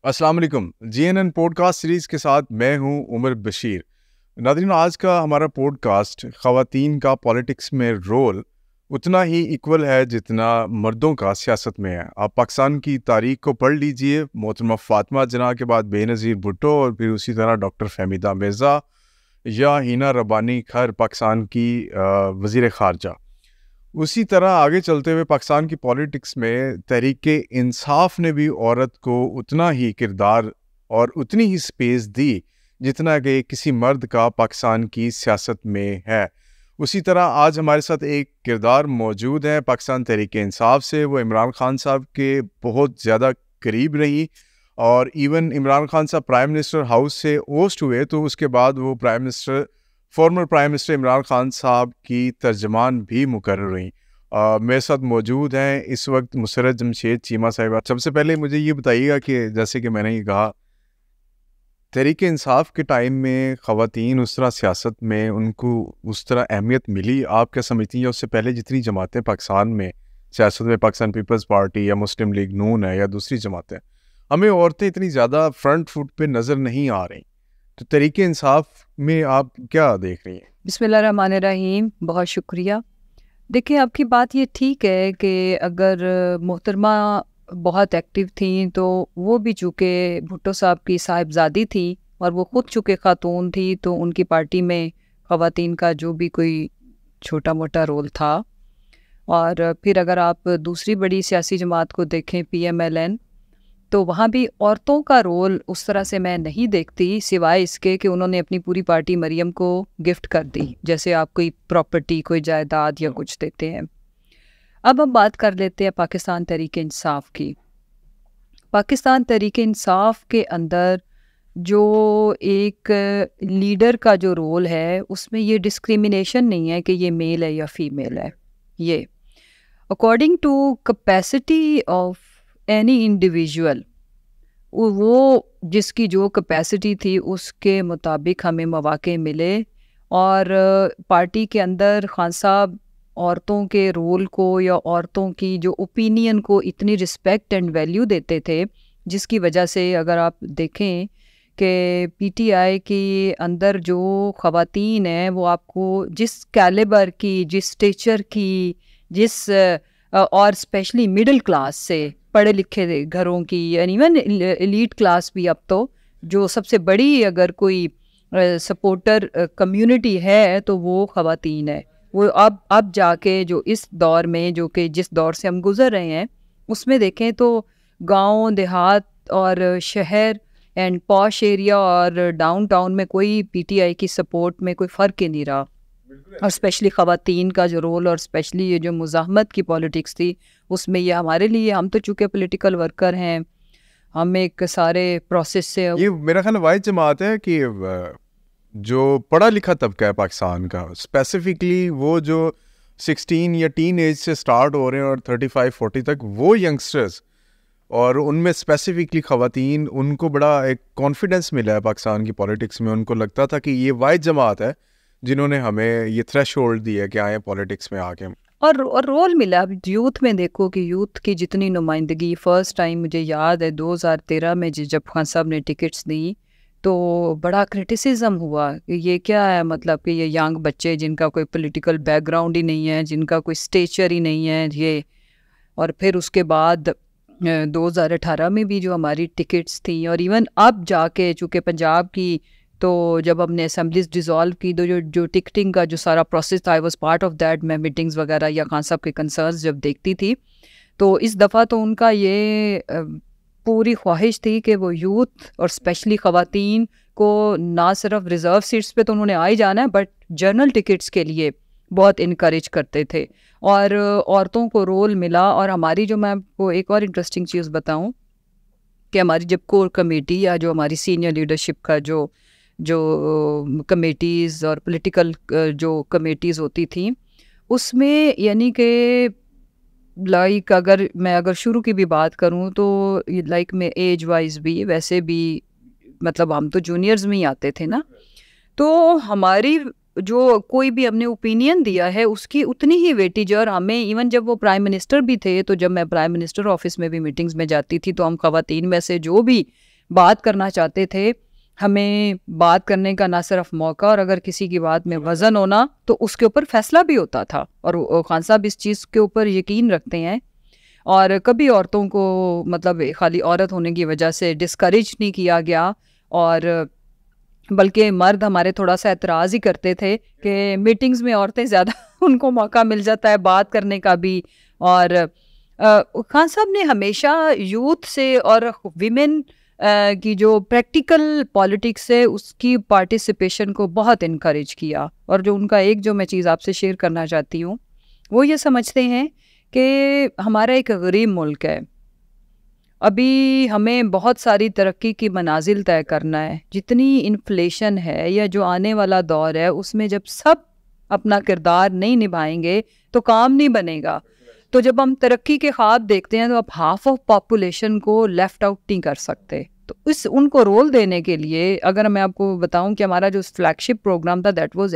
अस्सलाम वालेकुम। GNN podcast series के साथ मैं हूं उमर बशीर। नाज़रीन, आज का हमारा पॉडकास्ट ख़वातीन का पॉलिटिक्स में रोल उतना ही इक्वल है जितना मर्दों का सियासत में है। आप पाकिस्तान की तारीख को पढ़ लीजिए। मोहतरमा फ़ातिमा जना के बाद बेनज़ीर भुट्टो और फिर उसी तरह डॉक्टर फ़हमीदा मिर्ज़ा या हिना रब्बानी खैर पाकिस्तान की वज़ीर ख़ारजा। उसी तरह आगे चलते हुए पाकिस्तान की पॉलिटिक्स में तहरीक-ए-इंसाफ ने भी औरत को उतना ही किरदार और उतनी ही स्पेस दी जितना कि किसी मर्द का पाकिस्तान की सियासत में है। उसी तरह आज हमारे साथ एक किरदार मौजूद है पाकिस्तान तहरीक-ए-इंसाफ से। वो इमरान खान साहब के बहुत ज़्यादा करीब रही और इवन इमरान खान साहब प्राइम मिनिस्टर हाउस से ओस्ट हुए तो उसके बाद वो former prime minister Imran Khan साहब की तर्जमान भी मुकर्रर रहीं। मेरे साथ मौजूद हैं इस वक्त मुसर्रत जमशेद चीमा साहिबा। सबसे पहले मुझे ये बताइएगा कि जैसे कि मैंने ये कहा, तहरीक-ए-इंसाफ के टाइम में ख़वातीन उस तरह सियासत में उनको उस तरह अहमियत मिली, आप क्या समझती हैं? उससे पहले जितनी जमातें पाकिस्तान में सियासत में, पाकिस्तान पीपल्स पार्टी या मुस्लिम लीग नून है या दूसरी जमातें, हमें औरतें इतनी ज़्यादा फ्रंट फुट पे नज़र नहीं आ रही। तो तहरीक-ए-इंसाफ में आप क्या देख रही हैं? बिस्मिल्लाहिर्रहमानिर्रहीम, बहुत शुक्रिया। देखिए, आपकी बात ये ठीक है कि अगर मोहतरमा बहुत एक्टिव थी तो वो भी चूँकि भुट्टो साहब की साहिबजादी थी और वो खुद चूँकि ख़ातून थी तो उनकी पार्टी में ख़वातीन का जो भी कोई छोटा मोटा रोल था। और फिर अगर आप दूसरी बड़ी सियासी जमात को देखें PMLN, तो वहाँ भी औरतों का रोल उस तरह से मैं नहीं देखती, सिवाय इसके कि उन्होंने अपनी पूरी पार्टी मरियम को गिफ्ट कर दी, जैसे आप कोई प्रॉपर्टी, कोई जायदाद या कुछ देते हैं। अब हम बात कर लेते हैं पाकिस्तान तहरीक-ए-इंसाफ की। पाकिस्तान तहरीक-ए-इंसाफ के अंदर जो एक लीडर का जो रोल है उसमें ये डिस्क्रिमिनेशन नहीं है कि ये मेल है या फीमेल है। ये according to capacity of any individual, वो जिसकी जो कैपेसिटी थी उसके मुताबिक हमें मौके मिले। और पार्टी के अंदर खान साहब औरतों के रोल को या औरतों की जो ओपिनियन को इतनी रिस्पेक्ट एंड वैल्यू देते थे, जिसकी वजह से अगर आप देखें कि PTI के अंदर जो ख़वातीन हैं वो आपको जिस कैलिबर की, जिस स्टेचर की, जिस और स्पेशली मिडिल क्लास से, पढ़े लिखे घरों की, यानी इवन एलीट क्लास भी, अब तो जो सबसे बड़ी अगर कोई सपोर्टर कम्युनिटी है तो वो ख़वातीन है। वो अब जाके जो इस दौर में, जो कि जिस दौर से हम गुज़र रहे हैं, उसमें देखें तो गांव देहात और शहर एंड पॉश एरिया और डाउनटाउन में कोई PTI की सपोर्ट में कोई फ़र्क ही नहीं रहा। और स्पेशली ख़वातीन का जो रोल और स्पेशली ये जो मुज़ाहमत की पॉलिटिक्स थी उसमें, ये हमारे लिए, हम तो चूँकि पॉलिटिकल वर्कर हैं, हम एक सारे प्रोसेस से, ये मेरा ख्याल वाहिद जमात है कि जो पढ़ा लिखा तबका है पाकिस्तान का, स्पेसिफिकली वो जो 16 या टीन एज से स्टार्ट हो रहे हैं और 35-40 तक वो यंगस्टर्स, और उनमें स्पेसिफिकली ख़वातीन, उनको बड़ा एक कॉन्फिडेंस मिला है पाकिस्तान की पॉलिटिक्स में। उनको लगता था कि ये वाहिद जमात है जिन्होंने हमें ये थ्रेशोल्ड दिया कि आए पॉलिटिक्स में आके, और रोल मिला। अब यूथ में देखो कि यूथ की जितनी नुमाइंदगी, फ़र्स्ट टाइम मुझे याद है 2013 में जब खान साहब ने टिकट्स दी तो बड़ा क्रिटिसिज्म हुआ कि ये क्या है, मतलब कि ये यंग बच्चे जिनका कोई पॉलिटिकल बैकग्राउंड ही नहीं है, जिनका कोई स्टेचर ही नहीं है ये। और फिर उसके बाद 2018 में भी जो हमारी टिकट्स थी, और इवन अब जाके चूँकि पंजाब की, तो जब हमने असम्बलीज डिज़ोल्व की तो जो टिकटिंग का जो सारा प्रोसेस था, I was part of that. मैं मीटिंग्स वगैरह या खान साहब के कंसर्न्स जब देखती थी, तो इस दफ़ा तो उनका ये पूरी ख्वाहिश थी कि वो यूथ और स्पेशली ख़वातीन को ना सिर्फ रिज़र्व सीट्स पे तो उन्होंने आ ही जाना है, बट जनरल टिकट्स के लिए बहुत इनकरेज करते थे और औरतों को रोल मिला। और हमारी जो, मैं आपको एक और इंटरेस्टिंग चीज़ बताऊं कि हमारी जब कोर कमेटी या जो हमारी सीनियर लीडरशिप का जो कमेटीज़ और पॉलिटिकल जो कमेटीज़ होती थी, उसमें यानी कि लाइक अगर शुरू की भी बात करूं तो लाइक मैं एज वाइज भी, वैसे भी मतलब हम तो जूनियर्स में ही आते थे ना, तो हमारी जो कोई भी हमने ओपिनियन दिया है उसकी उतनी ही वेटेज। और हमें इवन जब वो प्राइम मिनिस्टर भी थे, तो जब मैं प्राइम मिनिस्टर ऑफिस में भी मीटिंग्स में जाती थी तो हम ख़वातीन में से जो भी बात करना चाहते थे, हमें बात करने का ना सिर्फ मौका, और अगर किसी की बात में वज़न होना तो उसके ऊपर फैसला भी होता था। और खान साहब इस चीज़ के ऊपर यकीन रखते हैं, और कभी औरतों को मतलब खाली औरत होने की वजह से डिस्करेज नहीं किया गया, और बल्कि मर्द हमारे थोड़ा सा एतराज़ ही करते थे कि मीटिंग्स में औरतें ज़्यादा उनको मौका मिल जाता है बात करने का भी। और खान साहब ने हमेशा यूथ से और विमेन की जो प्रैक्टिकल पॉलिटिक्स है उसकी पार्टिसिपेशन को बहुत इनकरेज किया। और जो उनका एक जो मैं चीज़ आपसे शेयर करना चाहती हूँ, वो ये समझते हैं कि हमारा एक गरीब मुल्क है, अभी हमें बहुत सारी तरक्की की मनाजिल तय करना है। जितनी इन्फ्लेशन है या जो आने वाला दौर है, उसमें जब सब अपना किरदार नहीं निभाएंगे तो काम नहीं बनेगा। तो जब हम तरक्की के ख्वाब देखते हैं तो आप हाफ ऑफ पॉपुलेशन को लेफ्ट आउट नहीं कर सकते। तो इस उनको रोल देने के लिए अगर मैं आपको बताऊं कि हमारा जो फ्लैगशिप प्रोग्राम था दैट वाज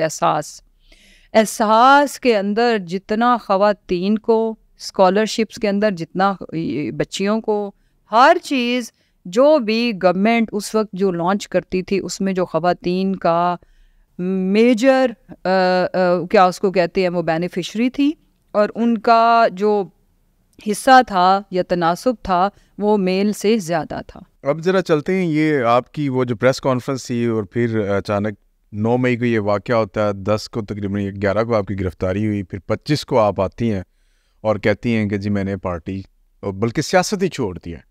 एहसास के अंदर जितना ख़वातीन को स्कॉलरशिप्स के अंदर जितना बच्चियों को हर चीज़ जो भी गवर्नमेंट उस वक्त जो लॉन्च करती थी उसमें जो ख़वातीन का मेजर क्या उसको कहते हैं वो बेनिफिशरी थी, और उनका जो हिस्सा था या तनासुब था वो मेल से ज़्यादा था। अब ज़रा चलते हैं, ये आपकी वो जो प्रेस कॉन्फ्रेंस थी और फिर अचानक 9 मई को ये वाक़या होता है, 10 को तकरीबन 11 को आपकी गिरफ़्तारी हुई, फिर 25 को आप आती हैं और कहती हैं कि जी मैंने पार्टी बल्कि सियासत ही छोड़ दी है।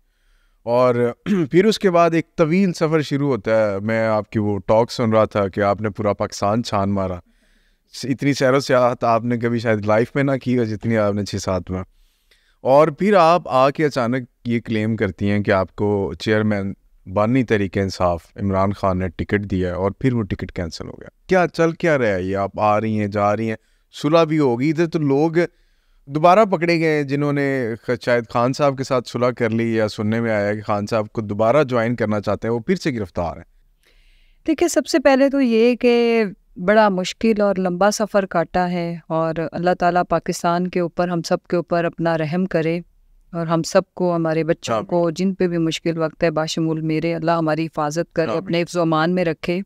और फिर उसके बाद एक तवील सफ़र शुरू होता है। मैं आपकी वो टॉक सुन रहा था कि आपने पूरा पाकिस्तान छान मारा। इतनी सैरो सियाहत आपने कभी शायद लाइफ में ना की हो जितनी आपने 6-7 में। और फिर आप आके अचानक ये क्लेम करती हैं कि आपको चेयरमैन बानी तहरीक इंसाफ इमरान खान ने टिकट दिया है और फिर वो टिकट कैंसिल हो गया। क्या चल क्या रहा है ये? आप आ रही हैं, जा रही हैं, सुलह भी होगी इधर, तो लोग दोबारा पकड़े गए जिन्होंने शायद खान साहब के साथ सुलह कर ली, या सुनने में आया कि खान साहब को दोबारा ज्वाइन करना चाहते हैं, वो फिर से गिरफ्तार हैं। देखिए, सबसे पहले तो ये कि बड़ा मुश्किल और लंबा सफ़र काटा है, और अल्लाह ताला पाकिस्तान के ऊपर हम सब के ऊपर अपना रहम करे, और हम सब को हमारे बच्चों को जिन पे भी मुश्किल वक्त है बाशमूल मेरे, अल्लाह हमारी हिफाजत करे, अपने हिफ्ज़ व अमान में रखे।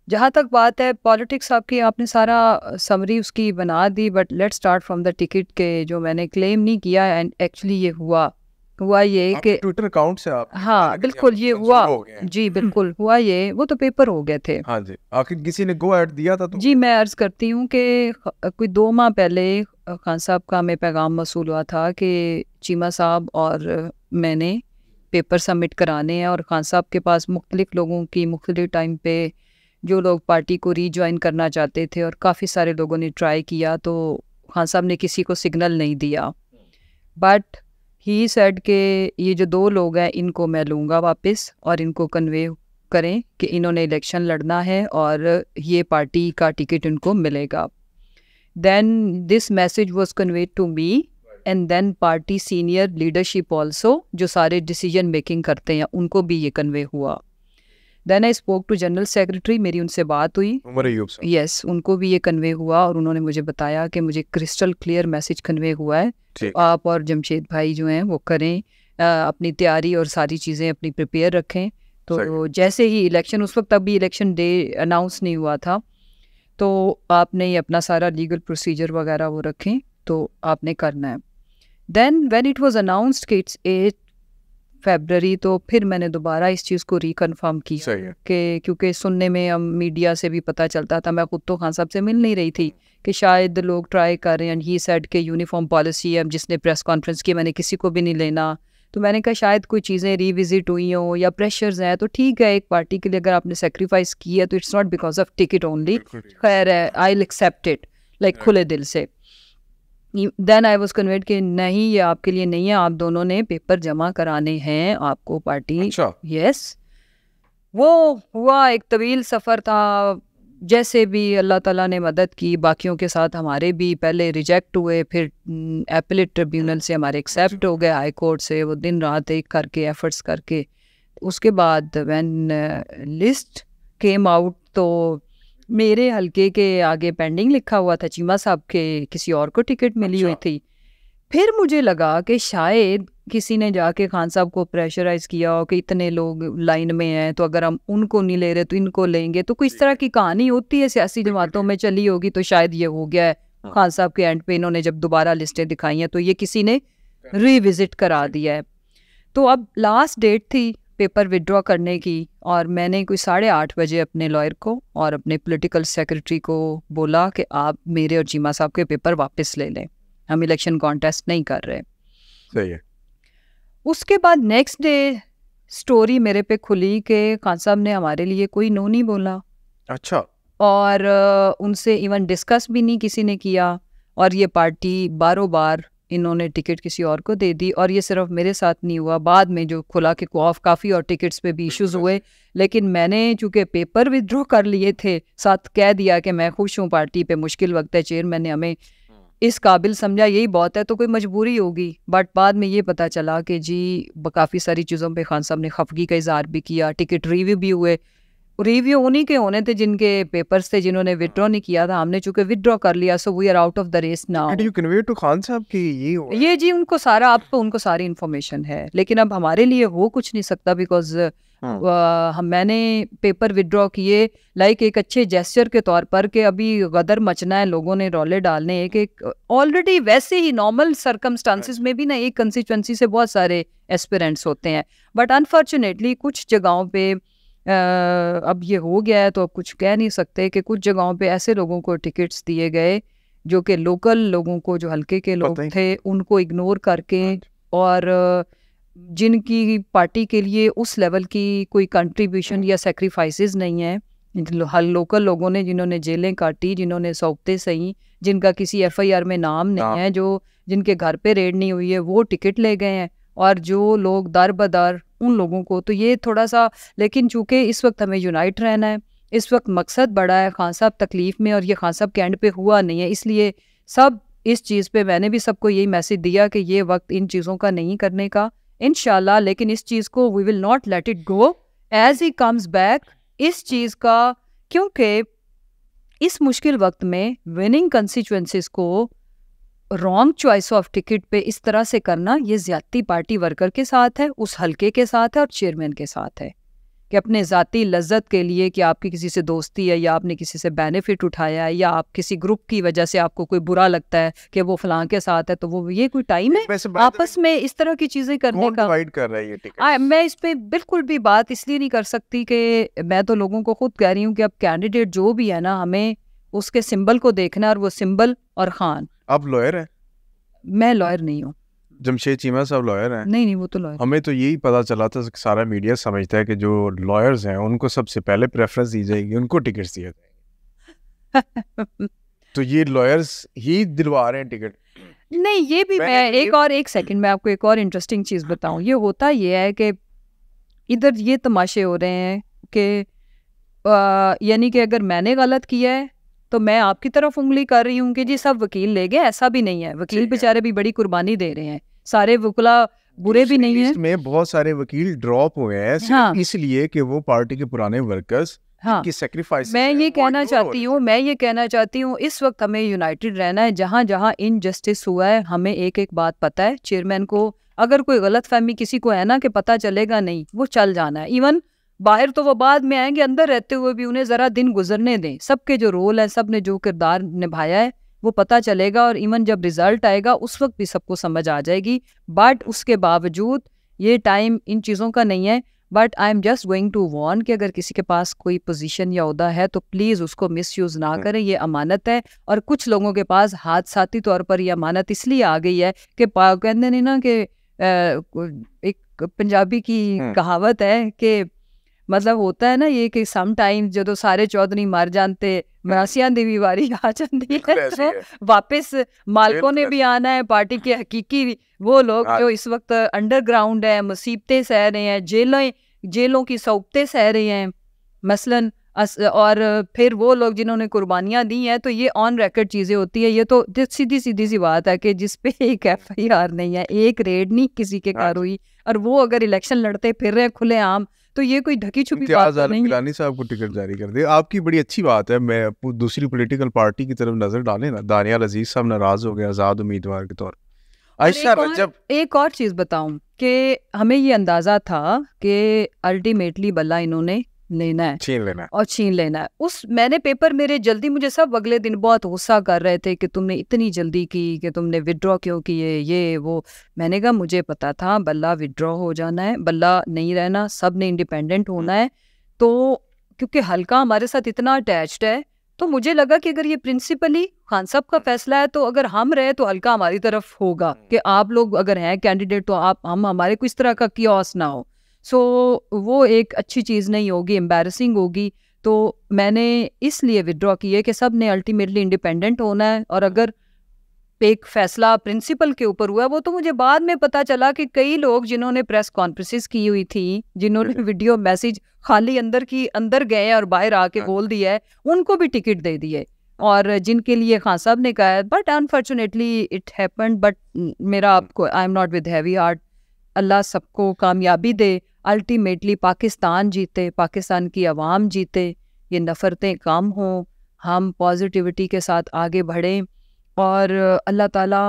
जहाँ तक बात है पॉलिटिक्स आपकी, आपने सारा समरी उसकी बना दी, but let's start from the ticket के जो मैंने क्लेम नहीं किया, एंड एक्चुअली ये हुआ ये कि ट्विटर अकाउंट से आप हाँ बिल्कुल ये हुआ जी, बिल्कुल हुआ ये, वो तो पेपर हो गए थे। हाँ जी, आखिर किसी ने गो अहेड दिया था तो जी मैं अर्ज़ करती हूँ कि कोई 2 माह पहले खान साहब का हमें पैगाम मसूल हुआ था कि चीमा साहब और मैंने पेपर सबमिट कराने हैं, और खान साहब के पास मुख्तलिफ लोगों की मुख्तलिफ टाइम पे जो लोग पार्टी को रीजॉइन करना चाहते थे, और काफ़ी सारे लोगों ने ट्राई किया, तो खान साहब ने किसी को सिग्नल नहीं दिया। बट ही सेड के ये जो 2 लोग हैं इनको मैं लूँगा वापस, और इनको कन्वे करें कि इन्होंने इलेक्शन लड़ना है और ये पार्टी का टिकट इनको मिलेगा। Then this message was conveyed to me, and then party senior leadership also, जो सारे डिसीजन मेकिंग करते हैं, उनको भी ये कन्वे हुआ। Then I spoke to general secretary, मेरी उनसे बात हुई, यस उनको भी ये कन्वे हुआ, और उन्होंने मुझे बताया कि मुझे क्रिस्टल क्लियर मैसेज कन्वे हुआ है, तो आप और जमशेद भाई जो हैं वो करें अपनी तैयारी और सारी चीज़ें अपनी प्रिपेयर रखें। तो जैसे ही इलेक्शन, उस वक्त अभी इलेक्शन डे अनाउंस नहीं हुआ था, तो आपने ये अपना सारा लीगल प्रोसीजर वगैरह वो रखें, तो आपने करना है। Then when it was announced कि इट्स 8 फरवरी, तो फिर मैंने दोबारा इस चीज़ को रिकन्फर्म किया कि क्योंकि सुनने में हम मीडिया से भी पता चलता था, मैं खुद तो खान साहब से मिल नहीं रही थी, कि शायद लोग ट्राई कर रहे हैं, एंड ही सेड के यूनिफॉर्म पॉलिसी है, जिसने प्रेस कॉन्फ्रेंस की मैंने किसी को भी नहीं लेना। तो मैंने कहा शायद कोई चीज़ें रिविजिट हुई हों या प्रेशर्स हैं, तो ठीक है, एक पार्टी के लिए अगर आपने सेक्रीफाइस की है तो it's not because of ticket only, खैर है, I will accept it like खुले दिल से। देन आई वॉज कन्वेड कि नहीं, ये आपके लिए नहीं है, आप दोनों ने पेपर जमा कराने हैं, आपको पार्टी यस। वो हुआ, एक तवील सफ़र था, जैसे भी अल्लाह ताला ने मदद की, बाकियों के साथ हमारे भी पहले रिजेक्ट हुए, फिर एपलेट ट्रिब्यूनल से हमारे एक्सेप्ट हो गए, हाई कोर्ट से, वो दिन रात एक करके एफर्ट्स करके। उसके बाद व्हेन लिस्ट केम आउट, तो मेरे हल्के के आगे पेंडिंग लिखा हुआ था, चीमा साहब के किसी और को टिकट मिली हुई थी, फिर मुझे लगा कि शायद किसी ने जाके खान साहब को प्रेशराइज किया हो कि इतने लोग लाइन में हैं तो अगर हम उनको नहीं ले रहे तो इनको लेंगे, तो कोई इस तरह की कहानी होती है सियासी जमातों में चली होगी, तो शायद ये हो गया है खान साहब के एंड पे इन्होंने जब दोबारा लिस्टें दिखाई हैं तो ये किसी ने रिविजिट करा दिया है। तो अब लास्ट डेट थी पेपर विड्रॉ करने की और मैंने कोई 8:30 बजे अपने लॉयर को और अपने पॉलिटिकल सेक्रेटरी को बोला कि आप मेरे और चीमा साहब के पेपर वापस ले लें, हम इलेक्शन कॉन्टेस्ट नहीं कर रहे। सही है। उसके बाद नेक्स्ट डे स्टोरी मेरे पे खुली कि खान साहब ने हमारे लिए कोई नो नहीं बोला। अच्छा। और उनसे इवन डिस्कस भी नहीं किसी ने किया और ये पार्टी बारों बार इन्होंने टिकट किसी और को दे दी। और ये सिर्फ मेरे साथ नहीं हुआ, बाद में जो खुला कि काफ़ी और टिकट्स पे भी इश्यूज हुए, लेकिन मैंने चूँकि पेपर विड्रॉ कर लिए थे, साथ कह दिया कि मैं खुश हूँ, पार्टी पे मुश्किल वक्त है, चेयरमैन ने हमें इस काबिल समझा, यही बहुत है, तो कोई मजबूरी होगी। बट बाद में ये पता चला कि जी काफ़ी सारी चीज़ों पे खान साहब ने खफगी का इजहार भी किया, टिकट रिव्यू भी हुए। रिव्यू उन्हीं के होने थे जिनके पेपर्स थे, जिन्होंने विड्रॉ नहीं किया था। हमने चूंकि विड्रॉ कर लिया, so we are out of the race now. Did you convey to Khan sahab कि ये जी उनको सारा, अब तो उनको सारी इन्फॉर्मेशन है, लेकिन अब हमारे लिए हो कुछ नहीं सकता बिकॉज मैंने पेपर विड्रॉ किए लाइक एक अच्छे जेस्चर के तौर पर कि अभी गदर मचना है, लोगों ने रौले डालने, एक ऑलरेडी वैसे ही नॉर्मल सर्कमस्टांसिस में भी ना एक कंस्टिट्यूएंसी से बहुत सारे एस्पिरेंट्स होते हैं, बट अनफॉर्चुनेटली कुछ जगहों पे अब ये हो गया है तो अब कुछ कह नहीं सकते कि कुछ जगहों पे ऐसे लोगों को टिकट्स दिए गए जो कि लोकल लोगों को, जो हल्के के लोग थे, उनको इग्नोर करके, और जिनकी पार्टी के लिए उस लेवल की कोई कंट्रीब्यूशन या सेक्रीफाइसेस नहीं है, हर लोकल लोगों ने जिन्होंने जेलें काटी, जिन्होंने सौंपते सही, जिनका किसी FIR में नाम नहीं है, जो जिनके घर पे रेड नहीं हुई है, वो टिकट ले गए हैं। और जो लोग दर बदर उन लोगों को, तो ये थोड़ा सा, लेकिन चूंकि इस वक्त हमें यूनाइट रहना है, इस वक्त मकसद बड़ा है, खान साहब तकलीफ में और ये खान साहब के एंड पे हुआ नहीं है, इसलिए सब इस चीज़ पे मैंने भी सबको यही मैसेज दिया कि ये वक्त इन चीज़ों का नहीं करने का इंशाल्लाह, लेकिन इस चीज़ को we will not let it go as he comes back इस चीज़ का, क्योंकि इस मुश्किल वक्त में विनिंग कंस्टिट्यूएंसीज को रॉन्ग चॉइस ऑफ टिकट पे इस तरह से करना, ये ज्यादती पार्टी वर्कर के साथ है, उस हल्के के साथ है और चेयरमैन के साथ है, कि अपने ज़ाती लज्जत के लिए कि आपकी किसी से दोस्ती है या आपने किसी से बेनिफिट उठाया है या आप किसी ग्रुप की वजह से आपको कोई बुरा लगता है कि वो फलां के साथ है, तो वो ये कोई टाइम है आपस में इस तरह की चीज़ें करने का? कर रहा है ये टिकट? मैं इस पे बिल्कुल भी बात इसलिए नहीं कर सकती कि मैं तो लोगों को खुद कह रही हूँ कि अब कैंडिडेट जो भी है ना, हमें उसके सिंबल को देखना है, और वो सिंबल और खान। आप लॉयर हैं? मैं लॉयर नहीं हूँ। जमशेद चीमा साहब लॉयर हैं? नहीं, वो तो लॉयर। हमें तो यही पता चला था, सारा मीडिया समझता है कि जो लॉयर्स हैं उनको सबसे पहले प्रेफरेंस दी जाएगी, उनको टिकट्स दिए जाएंगे। तो ये लॉयर्स ही दिलवा रहे हैं टिकट? नहीं, ये भी मैं एक सेकंड में आपको एक और इंटरेस्टिंग चीज़ बताऊं। ये होता ये है कि इधर ये तमाशे हो रहे हैं कि यानी कि अगर मैंने गलत किया है तो मैं आपकी तरफ उंगली कर रही हूँ कि जी सब वकील ले गए, ऐसा भी नहीं है। वकील बेचारे भी बड़ी कुर्बानी दे रहे हैं, सारे वकीला बुरे भी नहीं है। में बहुत सारे वकील ड्रॉप हुए हैं सिर्फ इसलिए कि वो पार्टी के पुराने वर्कर्स की सैक्रिफाइस। मैं ये कहना चाहती हूँ इस वक्त हमें यूनाइटेड रहना है। जहाँ जहाँ इनजस्टिस हुआ है, हमें एक एक बात पता है। चेयरमैन को अगर कोई गलत फहमी किसी को है ना कि पता चलेगा नहीं, वो चल जाना है। इवन बाहर तो वो बाद में आएंगे, अंदर रहते हुए भी उन्हें जरा दिन गुजरने दें। सबके जो रोल है, सब ने जो किरदार निभाया है, वो पता चलेगा, और इवन जब रिजल्ट आएगा उस वक्त भी सबको समझ आ जाएगी। बट उसके बावजूद ये टाइम इन चीज़ों का नहीं है। But I am just going to warn कि अगर किसी के पास कोई पोजीशन या ओहदा है तो प्लीज़ उसको मिसयूज़ ना करें, ये अमानत है। और कुछ लोगों के पास हादसाती तौर पर यह अमानत इसलिए आ गई है कि कहते नहीं ना कि एक पंजाबी की कहावत है कि मतलब होता है ना ये कि सम टाइम जो सारे चौधरी मर जाते, मरासियां दी भी वारी आ जाती है, तो वापस मालकों ने भी आना है। पार्टी के हकीकी वो लोग जो इस वक्त अंडरग्राउंड है, मुसीबतें सह रहे हैं, जेलों की सौबतें सह रहे हैं मसलन, और फिर वो लोग जिन्होंने कुर्बानियां दी हैं। तो ये ऑन रिकॉर्ड चीज़ें होती है। ये तो सीधी सी बात है कि जिस पे एक FIR नहीं है, एक रेड नहीं किसी के कार हुई, और वो अगर इलेक्शन लड़ते फिर रहे खुलेआम, तो ये कोई ढकी छुपी बात नहीं। गिलानी साहब को टिकट जारी कर दे, आपकी बड़ी अच्छी बात है। मैं दूसरी पॉलिटिकल पार्टी की तरफ नजर डाले ना, दानियाल अजीज साहब नाराज हो गए आज़ाद उम्मीदवार के तौर। आयशा रजब, एक और चीज बताऊं कि हमें ये अंदाजा था कि अल्टीमेटली बल्ला इन्होंने लेना है, छीन लेना है और छीन लेना है। मैंने पेपर मेरे जल्दी, मुझे सब अगले दिन बहुत गुस्सा कर रहे थे कि तुमने इतनी जल्दी की, कि तुमने विड्रॉ क्यों किए, ये वो। मैंने कहा मुझे पता था बल्ला विड्रॉ हो जाना है, बल्ला नहीं रहना, सब ने इंडिपेंडेंट होना है। तो क्योंकि हल्का हमारे साथ इतना अटैच्ड है, तो मुझे लगा कि अगर ये प्रिंसिपली खान साहब का फैसला है, तो अगर हम रहे तो हल्का हमारी तरफ होगा कि आप लोग अगर हैं कैंडिडेट तो आप हमारे को इस तरह का कियोस ना हो। सो वो एक अच्छी चीज़ नहीं होगी, एम्बैरसिंग होगी। तो मैंने इसलिए विड्रॉ की है कि सब ने अल्टीमेटली इंडिपेंडेंट होना है, और अगर एक फैसला प्रिंसिपल के ऊपर हुआ, वो तो मुझे बाद में पता चला कि कई लोग जिन्होंने प्रेस कॉन्फ्रेंसेस की हुई थी, जिन्होंने वीडियो मैसेज खाली अंदर गए और बाहर आके बोल दिया है, उनको भी टिकट दे दिए, और जिनके लिए खान साहब ने कहा है। But unfortunately it happened. But मेरा आपको, I am not with heavy heart, अल्लाह सबको कामयाबी दे, अल्टीमेटली पाकिस्तान जीते, पाकिस्तान की आवाम जीते, ये नफ़रतें कम हों, हम पॉजिटिविटी के साथ आगे बढ़ें। और अल्लाह ताला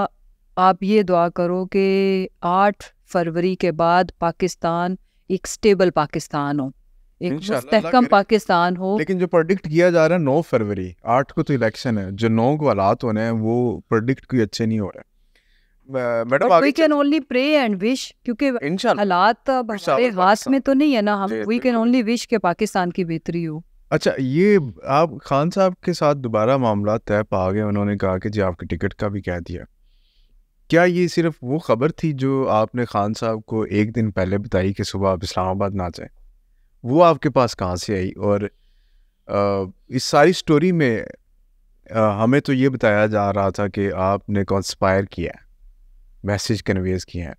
आप ये दुआ करो कि 8 फरवरी के बाद पाकिस्तान एक स्टेबल पाकिस्तान हो, एक मुस्तहकम पाकिस्तान हो। लेकिन जो प्रेडिक्ट किया जा रहा है 9 फरवरी, 8 को तो इलेक्शन है, जो 9 को हालात होने हैं वो प्रेडिक्ट कोई अच्छे नहीं हो रहे। Madam we can only pray and wish, क्योंकि हालात हमारे हाथ में तो नहीं है ना, हम वी कैन ओनली विश के पाकिस्तान की बेहतरी हो। अच्छा, ये आप खान साहब के साथ दोबारा मामला तय पा गए, उन्होंने कहा कि जी आपकी टिकट का भी कह दिया। क्या ये सिर्फ वो खबर थी जो आपने खान साहब को एक दिन पहले बताई कि सुबह आप इस्लामाबाद ना जाएं? वो आपके पास कहाँ से आई? और इस सारी स्टोरी में हमें तो ये बताया जा रहा था कि आपने कॉन्स्पायर किया है, मैसेज कन्वेज किए हैं,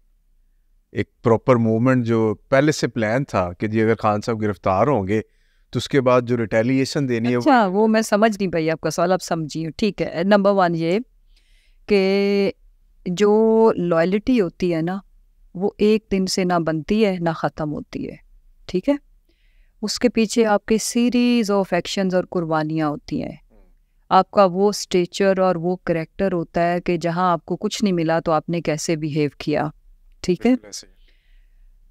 एक प्रॉपर मूवमेंट जो पहले से प्लान था कि जी अगर खान साहब गिरफ्तार होंगे तो उसके बाद जो रिटेलिएशन देनी है। अच्छा, वो मैं समझ नहीं पाई आपका सवाल, अब समझी। ठीक है, नंबर 1 ये कि जो लॉयल्टी होती है ना, वो एक दिन से ना बनती है ना ख़त्म होती है। ठीक है, उसके पीछे आपके सीरीज ऑफ एक्शंस और कुर्बानियाँ होती हैं। आपका वो स्टेचर और वो करैक्टर होता है कि जहाँ आपको कुछ नहीं मिला तो आपने कैसे बिहेव किया। ठीक है,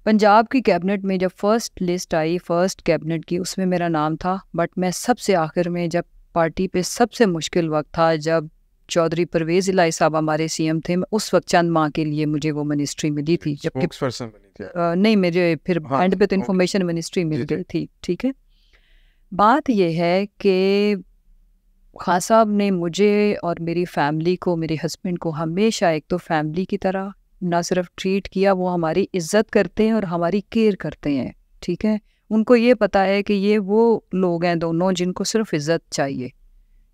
पंजाब की कैबिनेट में जब फर्स्ट लिस्ट आई, फर्स्ट कैबिनेट की, उसमें मेरा नाम था। बट मैं सबसे आखिर में, जब पार्टी पे सबसे मुश्किल वक्त था, जब चौधरी परवेज़ इलाही साहब हमारे सीएम थे, उस वक्त चंद माह के लिए मुझे वो मिनिस्ट्री मिली थी, जबकि नहीं, मुझे फिर एंड पे तो इन्फॉर्मेशन मिनिस्ट्री मिल गई थी। ठीक है, बात यह है कि खान साहब ने मुझे और मेरी फैमिली को, मेरे हस्बैंड को हमेशा एक तो फैमिली की तरह ना सिर्फ ट्रीट किया, वो हमारी इज्जत करते हैं और हमारी केयर करते हैं। ठीक है, उनको ये पता है कि ये वो लोग हैं दोनों जिनको सिर्फ इज्जत चाहिए।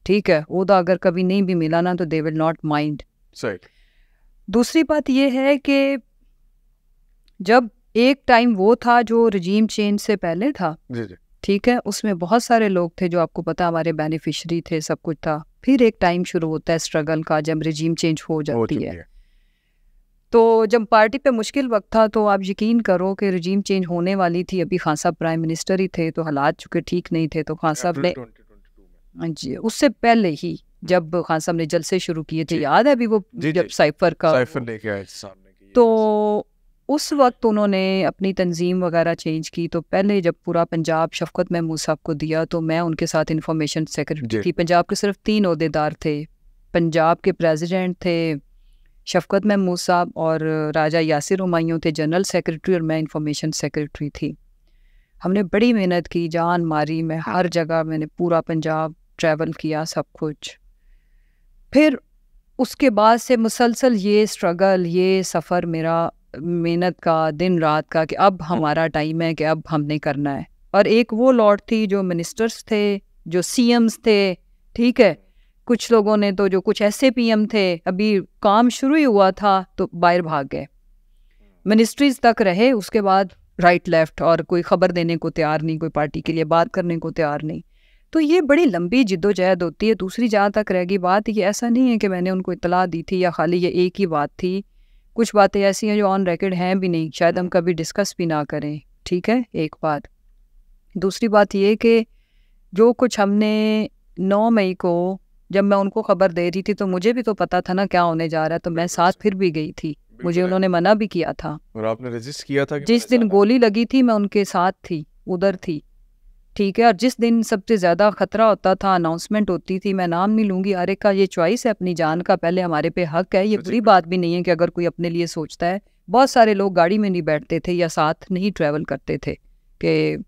ठीक है, ओहदा अगर कभी नहीं भी मिला ना तो दे विल नॉट माइंड। दूसरी बात ये है कि जब एक टाइम वो था जो रजीम चेंज से पहले था, ठीक है, उसमें बहुत सारे लोग थे जो आपको पता हमारे बेनिफिशरी थे, सब कुछ था। फिर एक टाइम शुरू होता है स्ट्रगल का, जब रजीम चेंज हो जाती है। तो जब पार्टी पे मुश्किल वक्त था, तो आप यकीन करो कि रजीम चेंज होने वाली थी, अभी खान साहब प्राइम मिनिस्टर ही थे, तो हालात चूँकि ठीक नहीं थे, तो खान साहब ने जी उससे पहले ही जब खान साहब ने जलसे शुरू किए थे, याद है अभी वो जब साइफर लेके आए सामने, तो उस वक्त उन्होंने अपनी तंजीम वगैरह चेंज की। तो पहले जब पूरा पंजाब शफकत महमूद साहब को दिया, तो मैं उनके साथ इंफॉर्मेशन सेक्रेटरी थी। पंजाब के सिर्फ 3 ओहदेदार थे, पंजाब के प्रेसिडेंट थे शफकत महमूद साहब, और राजा यासिर हुमायूं थे जनरल सेक्रेटरी, और मैं इंफॉर्मेशन सेक्रेटरी थी। हमने बड़ी मेहनत की, जान मारी, मैं हर जगह, मैंने पूरा पंजाब ट्रैवल किया, सब कुछ। फिर उसके बाद से मुसलसल ये स्ट्रगल, ये सफ़र मेरा मेहनत का, दिन रात का, कि अब हमारा टाइम है कि अब हमने करना है। और एक वो लॉट थी जो मिनिस्टर्स थे, जो सीएम्स थे, ठीक है, कुछ लोगों ने तो, जो कुछ ऐसे पीएम थे, अभी काम शुरू ही हुआ था तो बाहर भाग गए, मिनिस्ट्रीज तक रहे, उसके बाद राइट लेफ्ट, और कोई ख़बर देने को तैयार नहीं, कोई पार्टी के लिए बात करने को तैयार नहीं। तो ये बड़ी लंबी जिद्दोजहद होती है। दूसरी जहाँ तक रहेगी बात, ये ऐसा नहीं है कि मैंने उनको इतला दी थी या खाली ये एक ही बात थी, कुछ बातें ऐसी हैं जो ऑन रिकॉर्ड हैं भी नहीं, शायद हम कभी डिस्कस भी ना करें। ठीक है, एक बात। दूसरी बात ये कि जो कुछ हमने 9 मई को जब मैं उनको खबर दे रही थी तो मुझे भी तो पता था ना क्या होने जा रहा है, तो मैं साथ फिर भी गई थी। मुझे उन्होंने मना भी किया था। और आपने रजिस्ट किया था कि जिस दिन गोली लगी थी मैं उनके साथ थी, उधर थी, ठीक है। और जिस दिन सबसे ज़्यादा खतरा होता था, अनाउंसमेंट होती थी, मैं नाम नहीं लूँगी, हर एक का ये चॉइस है अपनी जान का, पहले हमारे पे हक है। ये बुरी बात भी नहीं है कि अगर कोई अपने लिए सोचता है। बहुत सारे लोग गाड़ी में नहीं बैठते थे या साथ नहीं ट्रैवल करते थे कि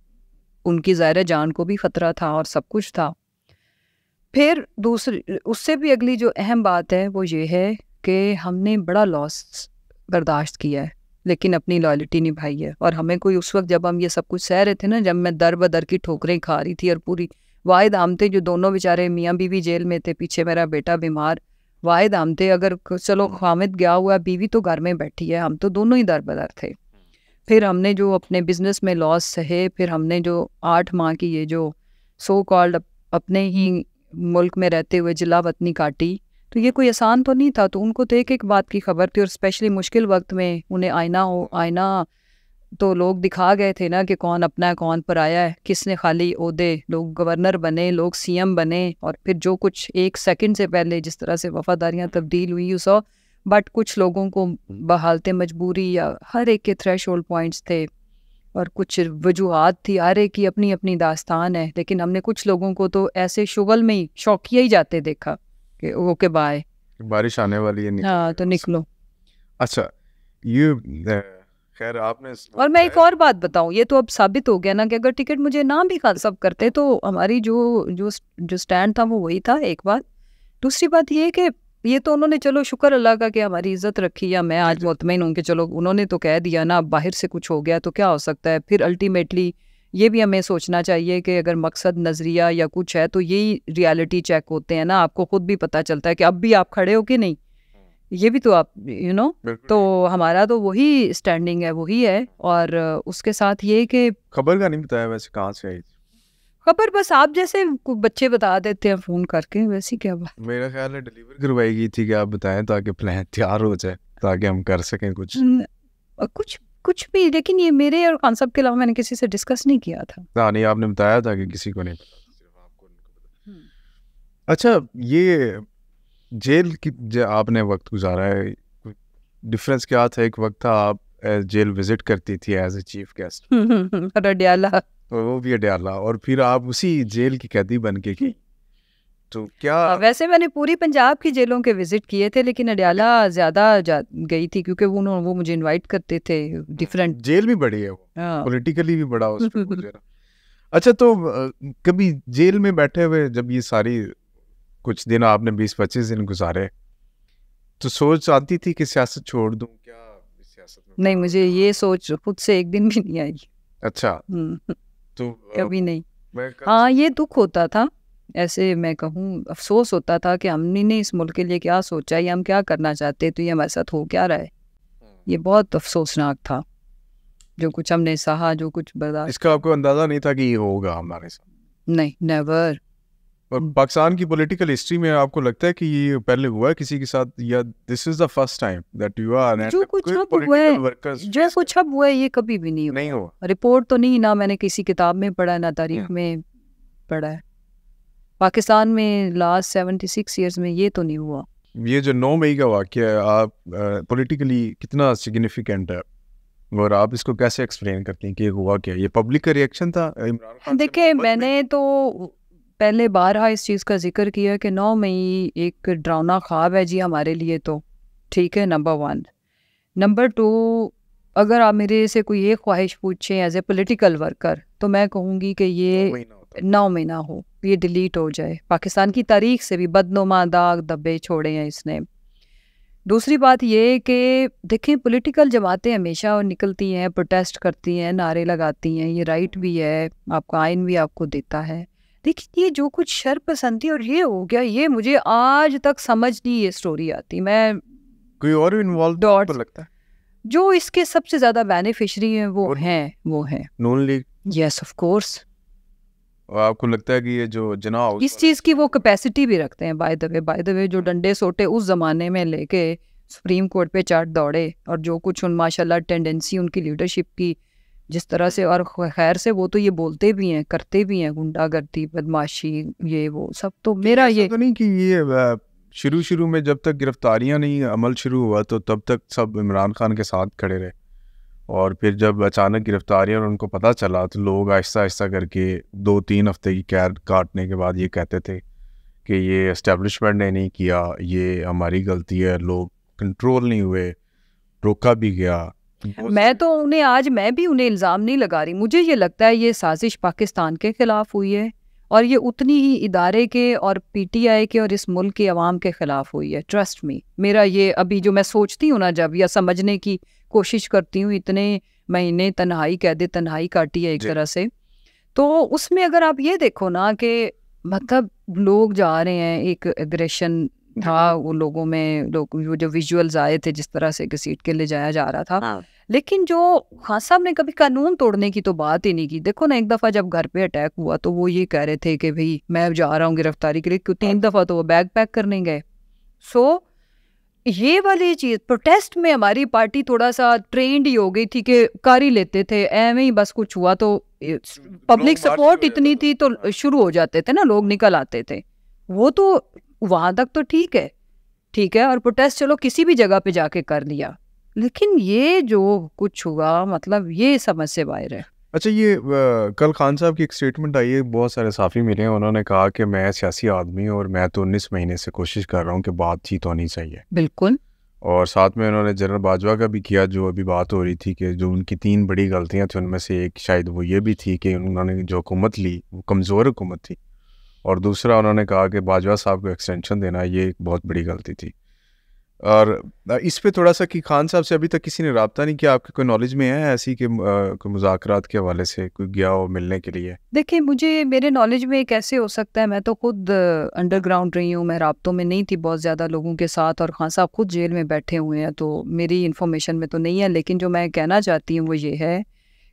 उनकी ज़ाहिर जान को भी खतरा था और सब कुछ था। फिर दूसरी, उससे भी अगली जो अहम बात है वो ये है कि हमने बड़ा लॉस बर्दाश्त किया है लेकिन अपनी लॉयल्टी निभाई है। और हमें कोई उस वक्त जब हम ये सब कुछ सह रहे थे ना, जब मैं दर बदर की ठोकरें खा रही थी और पूरी वाहिद हम थे जो दोनों बेचारे मियाँ बीवी जेल में थे, पीछे मेरा बेटा बीमार, वाहिद हम थे। अगर चलो हामिद गया हुआ, बीवी तो घर में बैठी है, हम तो दोनों ही दर बदर थे। फिर हमने जो अपने बिजनेस में लॉस सहे, फिर हमने जो 8 माह की ये जो सो कॉल्ड अपने ही मुल्क में रहते हुए जिला वतनी काटी, तो ये कोई आसान तो नहीं था। तो उनको तो एक एक बात की खबर थी और स्पेशली मुश्किल वक्त में उन्हें आईना तो लोग दिखा गए थे ना कि कौन अपना है कौन पराया है, किसने खाली ओहदे, लोग गवर्नर बने, लोग सीएम बने, और फिर जो कुछ एक सेकंड से पहले जिस तरह से वफादारियां तब्दील हुई सो, बट कुछ लोगों को बहालते मजबूरी या हर एक के थ्रेशोल्ड पॉइंट्स थे और कुछ वजूहात थी, हर एक की अपनी अपनी दास्तान है। लेकिन हमने कुछ लोगों को तो ऐसे शुगल में ही शौकिया ही जाते देखा कि ओके बाय, बारिश आने वाली है, हाँ तो निकलो। अच्छा, ये खैर आपने, और मैं एक और बात बताऊं, ये तो अब साबित हो गया ना कि अगर टिकट मुझे ना भी सब करते तो हमारी जो स्टैंड था वो वही था, एक बात। दूसरी बात ये कि ये तो उन्होंने चलो शुक्र अल्लाह का कि हमारी इज्जत रखी, या मैं आज मुतमईन हूँ कि चलो उन्होंने तो कह दिया ना, अब बाहर से कुछ हो गया तो क्या हो सकता है। फिर अल्टीमेटली ये भी हमें सोचना चाहिए कि अगर मकसद नज़रिया या कुछ है तो यही रियलिटी चेक होते हैं ना, आपको खुद भी पता चलता है कि अब भी आप खड़े हो कि नहीं, ये भी तो आप तो हमारा तो वही स्टैंडिंग है, वही है। और उसके साथ ये कि खबर का नहीं बताया वैसे कहाँ से आई खबर, बस आप जैसे बच्चे बता देते हैं फ़ोन करके, वैसी क्या बात। मेरा ख्याल है डिलीवर करवाई गई थी कि आप बताएं ताकि प्लान तैयार हो जाए, ताकि हम कर सकें कुछ कुछ भी। लेकिन ये मेरे और कॉन्सेप्ट के अलावा मैंने किसी से डिस्कस नहीं किया था। नहीं, आपने बताया था कि किसी को नहीं पता, सिर्फ आपको पता। अच्छा, ये जेल की आपने वक्त गुजारा है, डिफरेंस क्या था? एक वक्त था आप जेल विजिट करती थी as a chief guest, Adiala, वो भी अडयाला, और फिर आप उसी जेल की कैदी बन के गई। तो क्या वैसे मैंने पूरी पंजाब की जेलों के विजिट किए थे, लेकिन अडयाला ज़्यादा गई थी क्योंकि वो मुझे इनवाइट करते थे। डिफरेंट जेल भी बड़ी है वो, पॉलिटिकली भी बड़ा उस पे अच्छा, तो कभी जेल में बैठे हुए जब ये सारी कुछ दिन आपने 20-25 दिन गुजारे, तो सोच आती थी कि सियासत छोड़ दूं क्या? सियासत में नहीं, मुझे ये सोच खुद से एक दिन भी नहीं आई। अच्छा, तो कभी नहीं। हाँ, ये दुख होता था, ऐसे मैं कहूँ अफसोस होता था कि हमने ने इस मुल्क के लिए क्या सोचा, या हम क्या करना चाहते, तो ये हमारे साथ हो क्या रहा है। ये बहुत अफसोसनाक था जो कुछ हमने सहा, जो कुछ बर्दाश्त। इसका आपको अंदाजा नहीं था कि ये होगा हमारे साथ? नहीं, नेवर। और पाकिस्तान की पॉलिटिकल हिस्ट्री में आपको लगता है कि ये पहले हुआ है किसी के साथ, या this is the first time that you are जो कुछ अब हुआ है ये कभी भी नहीं हुआ। रिपोर्ट तो नहीं, ना मैंने किसी किताब में पढ़ा, ना तारीख में पढ़ा है। पाकिस्तान में लास्ट 76 ईयर्स में ये तो नहीं हुआ। ये जो 9 मई का वाक़या है, आप पॉलिटिकली कितना सिग्निफिकेंट है और आप इसको कैसे एक्सप्लेन करती हैं कि हुआ क्या? ये पब्लिक का रिएक्शन था इमरान खान? देखिए, मैंने तो पहले बारहा इस चीज़ का जिक्र किया कि 9 मई एक डरावना ख्वाब है जी हमारे लिए, तो ठीक है, नंबर 1। नंबर 2, अगर आप मेरे से कोई एक ख्वाहिश पूछें एज ए पॉलिटिकल वर्कर, तो मैं कहूँगी कि ये 9 महीना हो, ये डिलीट हो जाए। पाकिस्तान की तारीख से भी बदनुमा दाग धब्बे छोड़े हैं इसने। दूसरी बात ये कि देखें, पॉलिटिकल जमातें हमेशा निकलती हैं, प्रोटेस्ट करती हैं, नारे लगाती हैं, ये राइट भी है, आपका आइन भी आपको देता है। देखिए, ये जो कुछ शरपसंदी और ये हो गया, ये मुझे आज तक समझ नहीं ये स्टोरी आती। मैं कोई और इन्वॉल्व लगता है? जो इसके सबसे ज़्यादा बेनिफिशरी हैं वो हैं नून लीग। Yes, of course. और आपको लगता है कि ये जो जनाब इस चीज़ की वो कैपेसिटी भी रखते हैं। बाय द वे जो डंडे सोटे उस ज़माने में लेके सुप्रीम कोर्ट पे चढ़ दौड़े, और जो कुछ उन माशाल्लाह टेंडेंसी उनकी लीडरशिप की जिस तरह से, और खैर से वो तो ये बोलते भी हैं, करते भी हैं, गुंडागर्दी, बदमाशी, ये वो सब। तो मेरा ये तो नहीं कि ये शुरू में जब तक गिरफ्तारियां नहीं अमल शुरू हुआ तो तब तक सब इमरान खान के साथ खड़े रहे, और फिर जब अचानक गिरफ्तारियां और उनको पता चला तो लोग आहिस्ता आहिस्ता करके 2-3 हफ्ते की कैद काटने के बाद ये कहते थे कि ये एस्टेब्लिशमेंट ने नहीं किया, ये हमारी गलती है, लोग कंट्रोल नहीं हुए, रोका भी गया। मैं तो उन्हें आज मैं भी उन्हें इल्ज़ाम नहीं लगा रही, मुझे ये लगता है ये साजिश पाकिस्तान के खिलाफ हुई है, और ये उतनी ही इदारे के और पीटीआई के और इस मुल्क के अवाम के खिलाफ हुई है। ट्रस्ट मी, मेरा ये अभी जो मैं सोचती हूँ ना, जब या समझने की कोशिश करती हूँ, इतने महीने तन्हाई कैद तन्हाई काटी है एक तरह से, तो उसमें अगर आप ये देखो ना कि मतलब लोग जा रहे हैं, एक एग्रेशन था वो लोगों में, लोग वो जो विजुअल्स आए थे जिस तरह से घसीट के ले जाया जा रहा था, लेकिन जो खान साहब ने कभी कानून तोड़ने की तो बात ही नहीं की। देखो ना, एक दफ़ा जब घर पे अटैक हुआ तो वो ये कह रहे थे कि भाई मैं जा रहा हूँ गिरफ्तारी के लिए, क्यों 3 दफ़ा तो वो बैग पैक करने गए। सो ये वाली चीज़ प्रोटेस्ट में हमारी पार्टी थोड़ा सा ट्रेंड ही हो गई थी कि कर ही लेते थे, एवं ही बस कुछ हुआ तो पब्लिक सपोर्ट इतनी थी तो शुरू हो जाते थे ना, लोग निकल आते थे। वो तो वहां तक तो ठीक है, और प्रोटेस्ट चलो किसी भी जगह पे जाके कर लिया, लेकिन ये जो कुछ हुआ मतलब ये समझ से बाहर है। अच्छा, ये कल खान साहब की एक स्टेटमेंट आई है, बहुत सारे साफ़ी मिले हैं, उन्होंने कहा कि मैं सियासी आदमी हूँ और मैं तो 19 महीने से कोशिश कर रहा हूँ कि बातचीत होनी चाहिए। बिल्कुल। और साथ में उन्होंने जनरल बाजवा का भी किया, जो अभी बात हो रही थी कि जो उनकी 3 बड़ी गलतियाँ थी उनमें से एक शायद वो ये भी थी कि उन्होंने जो हुकूमत ली वो कमज़ोर हुकूमत थी, और दूसरा उन्होंने कहा कि बाजवा साहब को एक्सटेंशन देना ये एक बहुत बड़ी गलती थी। और इस पे थोड़ा सा कि खान साहब से अभी तक किसी ने रब्ता नहीं किया, आपके कोई नॉलेज में है ऐसी कि कोई मुज़ाकरात के हवाले से कोई गया हो मिलने के लिए? देखिए, मुझे मेरे नॉलेज में कैसे हो सकता है, मैं तो खुद अंडरग्राउंड रही हूँ, मैं राब्तों में नहीं थी बहुत ज़्यादा लोगों के साथ, और खान साहब खुद जेल में बैठे हुए हैं, तो मेरी इन्फॉर्मेशन में तो नहीं है। लेकिन जो मैं कहना चाहती हूँ वो ये है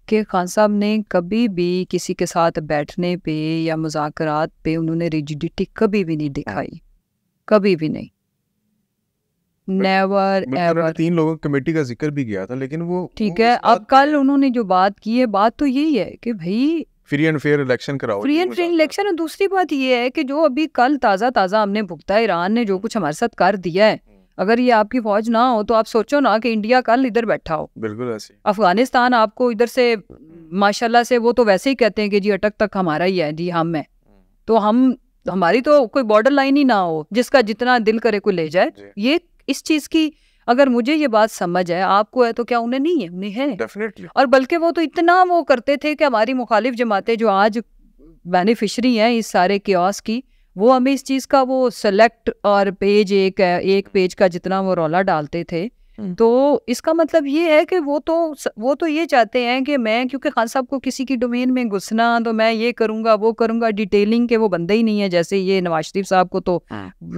कि खान साहब ने कभी भी किसी के साथ बैठने पे या मुज़ाकरात पे उन्होंने रिजिडिटी कभी भी नहीं दिखाई, कभी भी नहीं, नेवर एवर। 3 लोगों की कमेटी का जिक्र भी किया था, लेकिन वो ठीक है, अब कल उन्होंने जो बात की है, बात तो यही है कि भाई फ्री एंड फेयर इलेक्शन कराओ, फ्री एंड फेयर इलेक्शन। और दूसरी बात ये है कि जो अभी कल ताज़ा हमने भुगता, ईरान ने जो कुछ हमारे साथ कर दिया है, अगर ये आपकी फौज ना हो तो आप सोचो ना कि इंडिया कल इधर बैठा हो। बिल्कुल ऐसे। अफगानिस्तान आपको इधर से माशाल्लाह से वो तो वैसे ही कहते हैं कि जी अटक तक हमारा ही है, जी हम है, तो हमारी तो कोई बॉर्डर लाइन ही ना हो, जिसका जितना दिल करे कोई ले जाए। ये इस चीज की अगर मुझे ये बात समझ है, आपको है तो क्या उन्हें नहीं है? उन्हें है डेफिनेटली। और बल्कि वो तो इतना वो करते थे कि हमारी मुखालिफ जमातें जो आज बेनिफिशरी हैं इस सारे कियोस की, वो हमें इस चीज़ का वो सेलेक्ट और पेज एक पेज का जितना वो रौला डालते थे। तो इसका मतलब ये है कि वो तो ये चाहते हैं कि मैं, क्योंकि खान साहब को किसी की डोमेन में घुसना, तो मैं ये करूँगा वो करूँगा, डिटेलिंग के वो बंदे ही नहीं है। जैसे ये नवाज शरीफ साहब को तो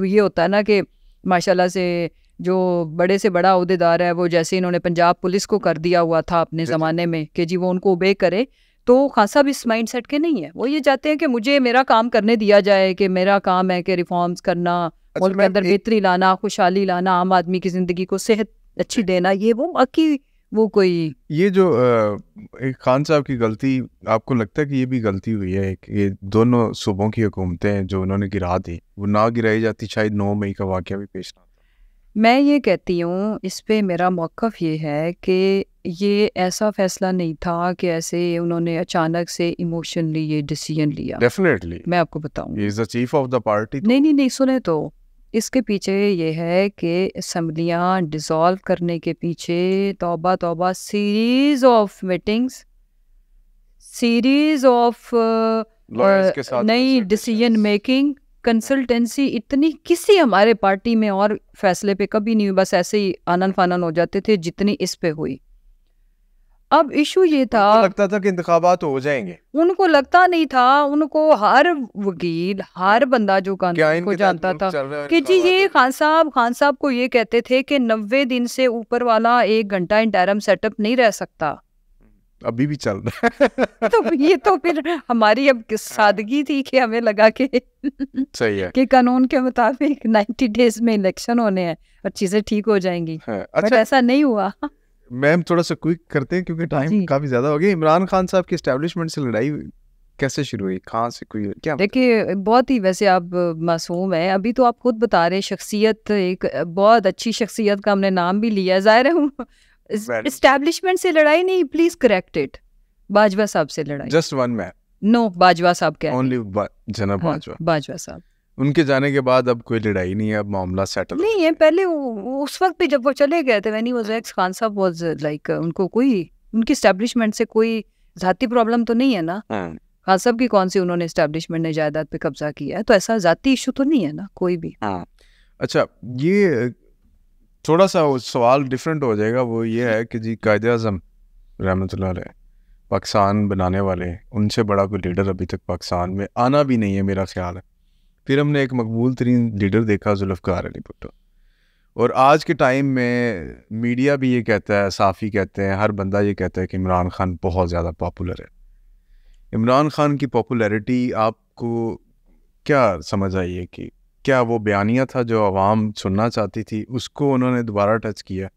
ये होता है ना कि माशाल्लाह से जो बड़े से बड़ा ओहदेदार है, वो जैसे इन्होंने पंजाब पुलिस को कर दिया हुआ था अपने ज़माने में कि जी वो उनको ओबे करे, तो खान साहब इस माइंड सेट के नहीं है। वो ये चाहते हैं कि मुझे मेरा काम करने दिया जाए, कि मेरा काम है कि रिफॉर्म्स करना, मुल्क के अंदर बेहतरी लाना, खुशहाली लाना, आम आदमी की ज़िंदगी को सेहत अच्छी देना, ये वो बाकी वो कोई ये जो एक खान साहब की गलती, आपको लगता है कि ये भी गलती हुई है? ये दोनों सूबों की हुकूमतें जो उन्होंने गिरा दी, वो ना गिराई जाती शायद 9 मई का वाक़या भी पेश ना। मैं ये कहती हूँ, इस पे मेरा मौक़िफ़ ये है कि ये ऐसा फ़ैसला नहीं था कि ऐसे उन्होंने अचानक से इमोशनली ये डिसीजन लिया। डेफिनेटली मैं आपको बताऊँ, he is the chief of the party. नहीं सुने तो इसके पीछे ये है कि असम्बलियाँ डिसॉल्व करने के पीछे तौबा series of meetings, series of नई डिसीजन मेकिंग, कंसल्टेंसी, इतनी किसी हमारे पार्टी में और फैसले पे कभी नहीं हुई। बस ऐसे ही आनन फानन हो जाते थे जितनी इस पे हुई। अब इशू ये था, उनको लगता था कि इंतखाबात हो जाएंगे, उनको लगता नहीं था, उनको हर वकील, हर बंदा जो कानून को जानता था कि जी ये खान साहब को ये कहते थे कि 90 दिन से ऊपर वाला 1 घंटा इंटरम सेटअप नहीं रह सकता। अभी भी चल रहा है। तो ये तो फिर हमारी अब सादगी थी कि हमें लगा कि सही है कि कानून के मुताबिक 90 डेज में इलेक्शन होने हैं और चीजें ठीक हो जाएंगी। अच्छा, बट ऐसा नहीं हुआ। मैम थोड़ा सा क्विक करते हैं क्योंकि टाइम जी। काफ़ी ज़्यादा हो गया। इमरान खान साहब की एस्टेब्लिशमेंट से लड़ाई कैसे शुरू हुई, कहाँ से, कोई क्या? देखिए बहुत ही वैसे आप मासूम है, अभी तो आप खुद बता रहे शख्सियत, एक बहुत अच्छी शख्सियत का हमने नाम भी लिया, ज़ाहिर है इस्टेब्लिशमेंट से लड़ाई नहीं, please correct it, Bajwa sahab से लड़ाई। Just one man, no, Bajwa sahab कह रहे हैं। ओनली जनाब हाँ, बाजवा। बाजवा साहब। उनके जाने के बाद अब कोई लड़ाई नहीं है, अब मामला सेटल नहीं है, पहले उस वक्त भी जब वो चले गए थे, when he was x, Khan साहब वाज लाइक, उनको कोई उनकी एस्टेब्लिशमेंट से कोई जाती प्रॉब्लम तो नहीं है ना। खान साहब की कौन सी उन्होंने एस्टेब्लिशमेंट ने जायदाद पे कब्जा किया है, तो ऐसा जाती इशू तो नहीं है ना कोई भी। अच्छा, ये थोड़ा सा सवाल डिफरेंट हो जाएगा, वो ये है कि जी कायदे आज़म रहमतुल्लाह अलैह पाकिस्तान बनाने वाले, उनसे बड़ा कोई लीडर अभी तक पाकिस्तान में आना भी नहीं है मेरा ख्याल है। फिर हमने एक मकबूल तरीन लीडर देखा, जुल्फ़िकार अली भुट्टो, और आज के टाइम में मीडिया भी ये कहता है, साफ़ी कहते हैं, हर बंदा ये कहता है कि इमरान खान बहुत ज़्यादा पॉपुलर है। इमरान खान की पॉपुलैरिटी आपको क्या समझ आई है कि क्या वो बयानिया था जो आवाम सुनना चाहती थी, उसको उन्होंने दोबारा टच किया,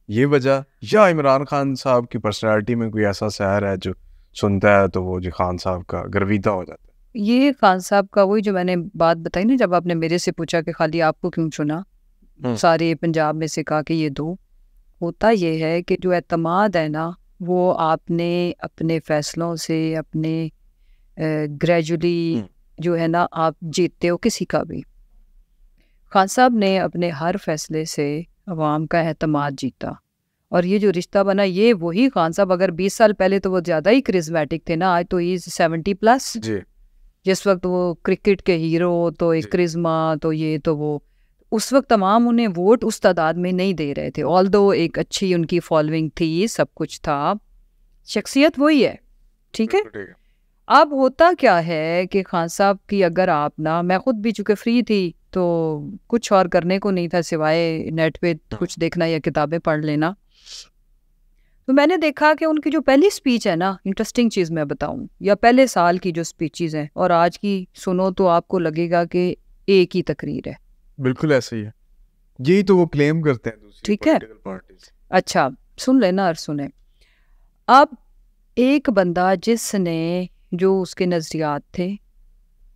ये वजह, या इमरान खान साहब की पर्सनैलिटी में कोई ऐसा सहर है जो सुनता है तो वो जी खान साहब का गर्विदा हो जाता है? ये खान साहब का वही जो मैंने बात बताई ना, जब आपने मेरे से पूछा कि खाली आपको क्यों चुना, सारे पंजाब में से कहा कि ये दो, होता ये है कि जो एतमाद है ना, वो आपने अपने फैसलों से, अपने ग्रेजुअली जो है ना आप जीतते हो किसी का भी। खान साहब ने अपने हर फैसले से अवाम का एतमाद जीता, और ये जो रिश्ता बना, ये वही खान साहब, अगर 20 साल पहले तो वो ज़्यादा ही क्रिज्मेटिक थे ना, आज तो ये 70+ जी। जिस वक्त वो क्रिकेट के हीरो, तो एक क्रिज्मा, तो ये तो वो, उस वक्त तमाम उन्हें वोट उस तादाद में नहीं दे रहे थे, ऑल्दो एक अच्छी उनकी फॉलोइंग थी, सब कुछ था, शख्सियत वही है, ठीक है। अब होता क्या है कि खान साहब की अगर आप ना, मैं खुद भी चूँकि फ्री थी तो कुछ और करने को नहीं था सिवाय नेट पे कुछ देखना या किताबें पढ़ लेना, तो मैंने देखा कि उनकी जो पहली स्पीच है ना, इंटरेस्टिंग चीज़ मैं बताऊं, या पहले साल की जो स्पीचेस हैं और आज की सुनो तो आपको लगेगा कि एक ही तकरीर है। बिल्कुल ऐसा ही है, यही तो वो क्लेम करते हैं दूसरी ठीक है, पॉलिटिकल पार्टीज। अच्छा सुन लेना और सुने। अब एक बंदा जिसने जो उसके नज़रियात थे,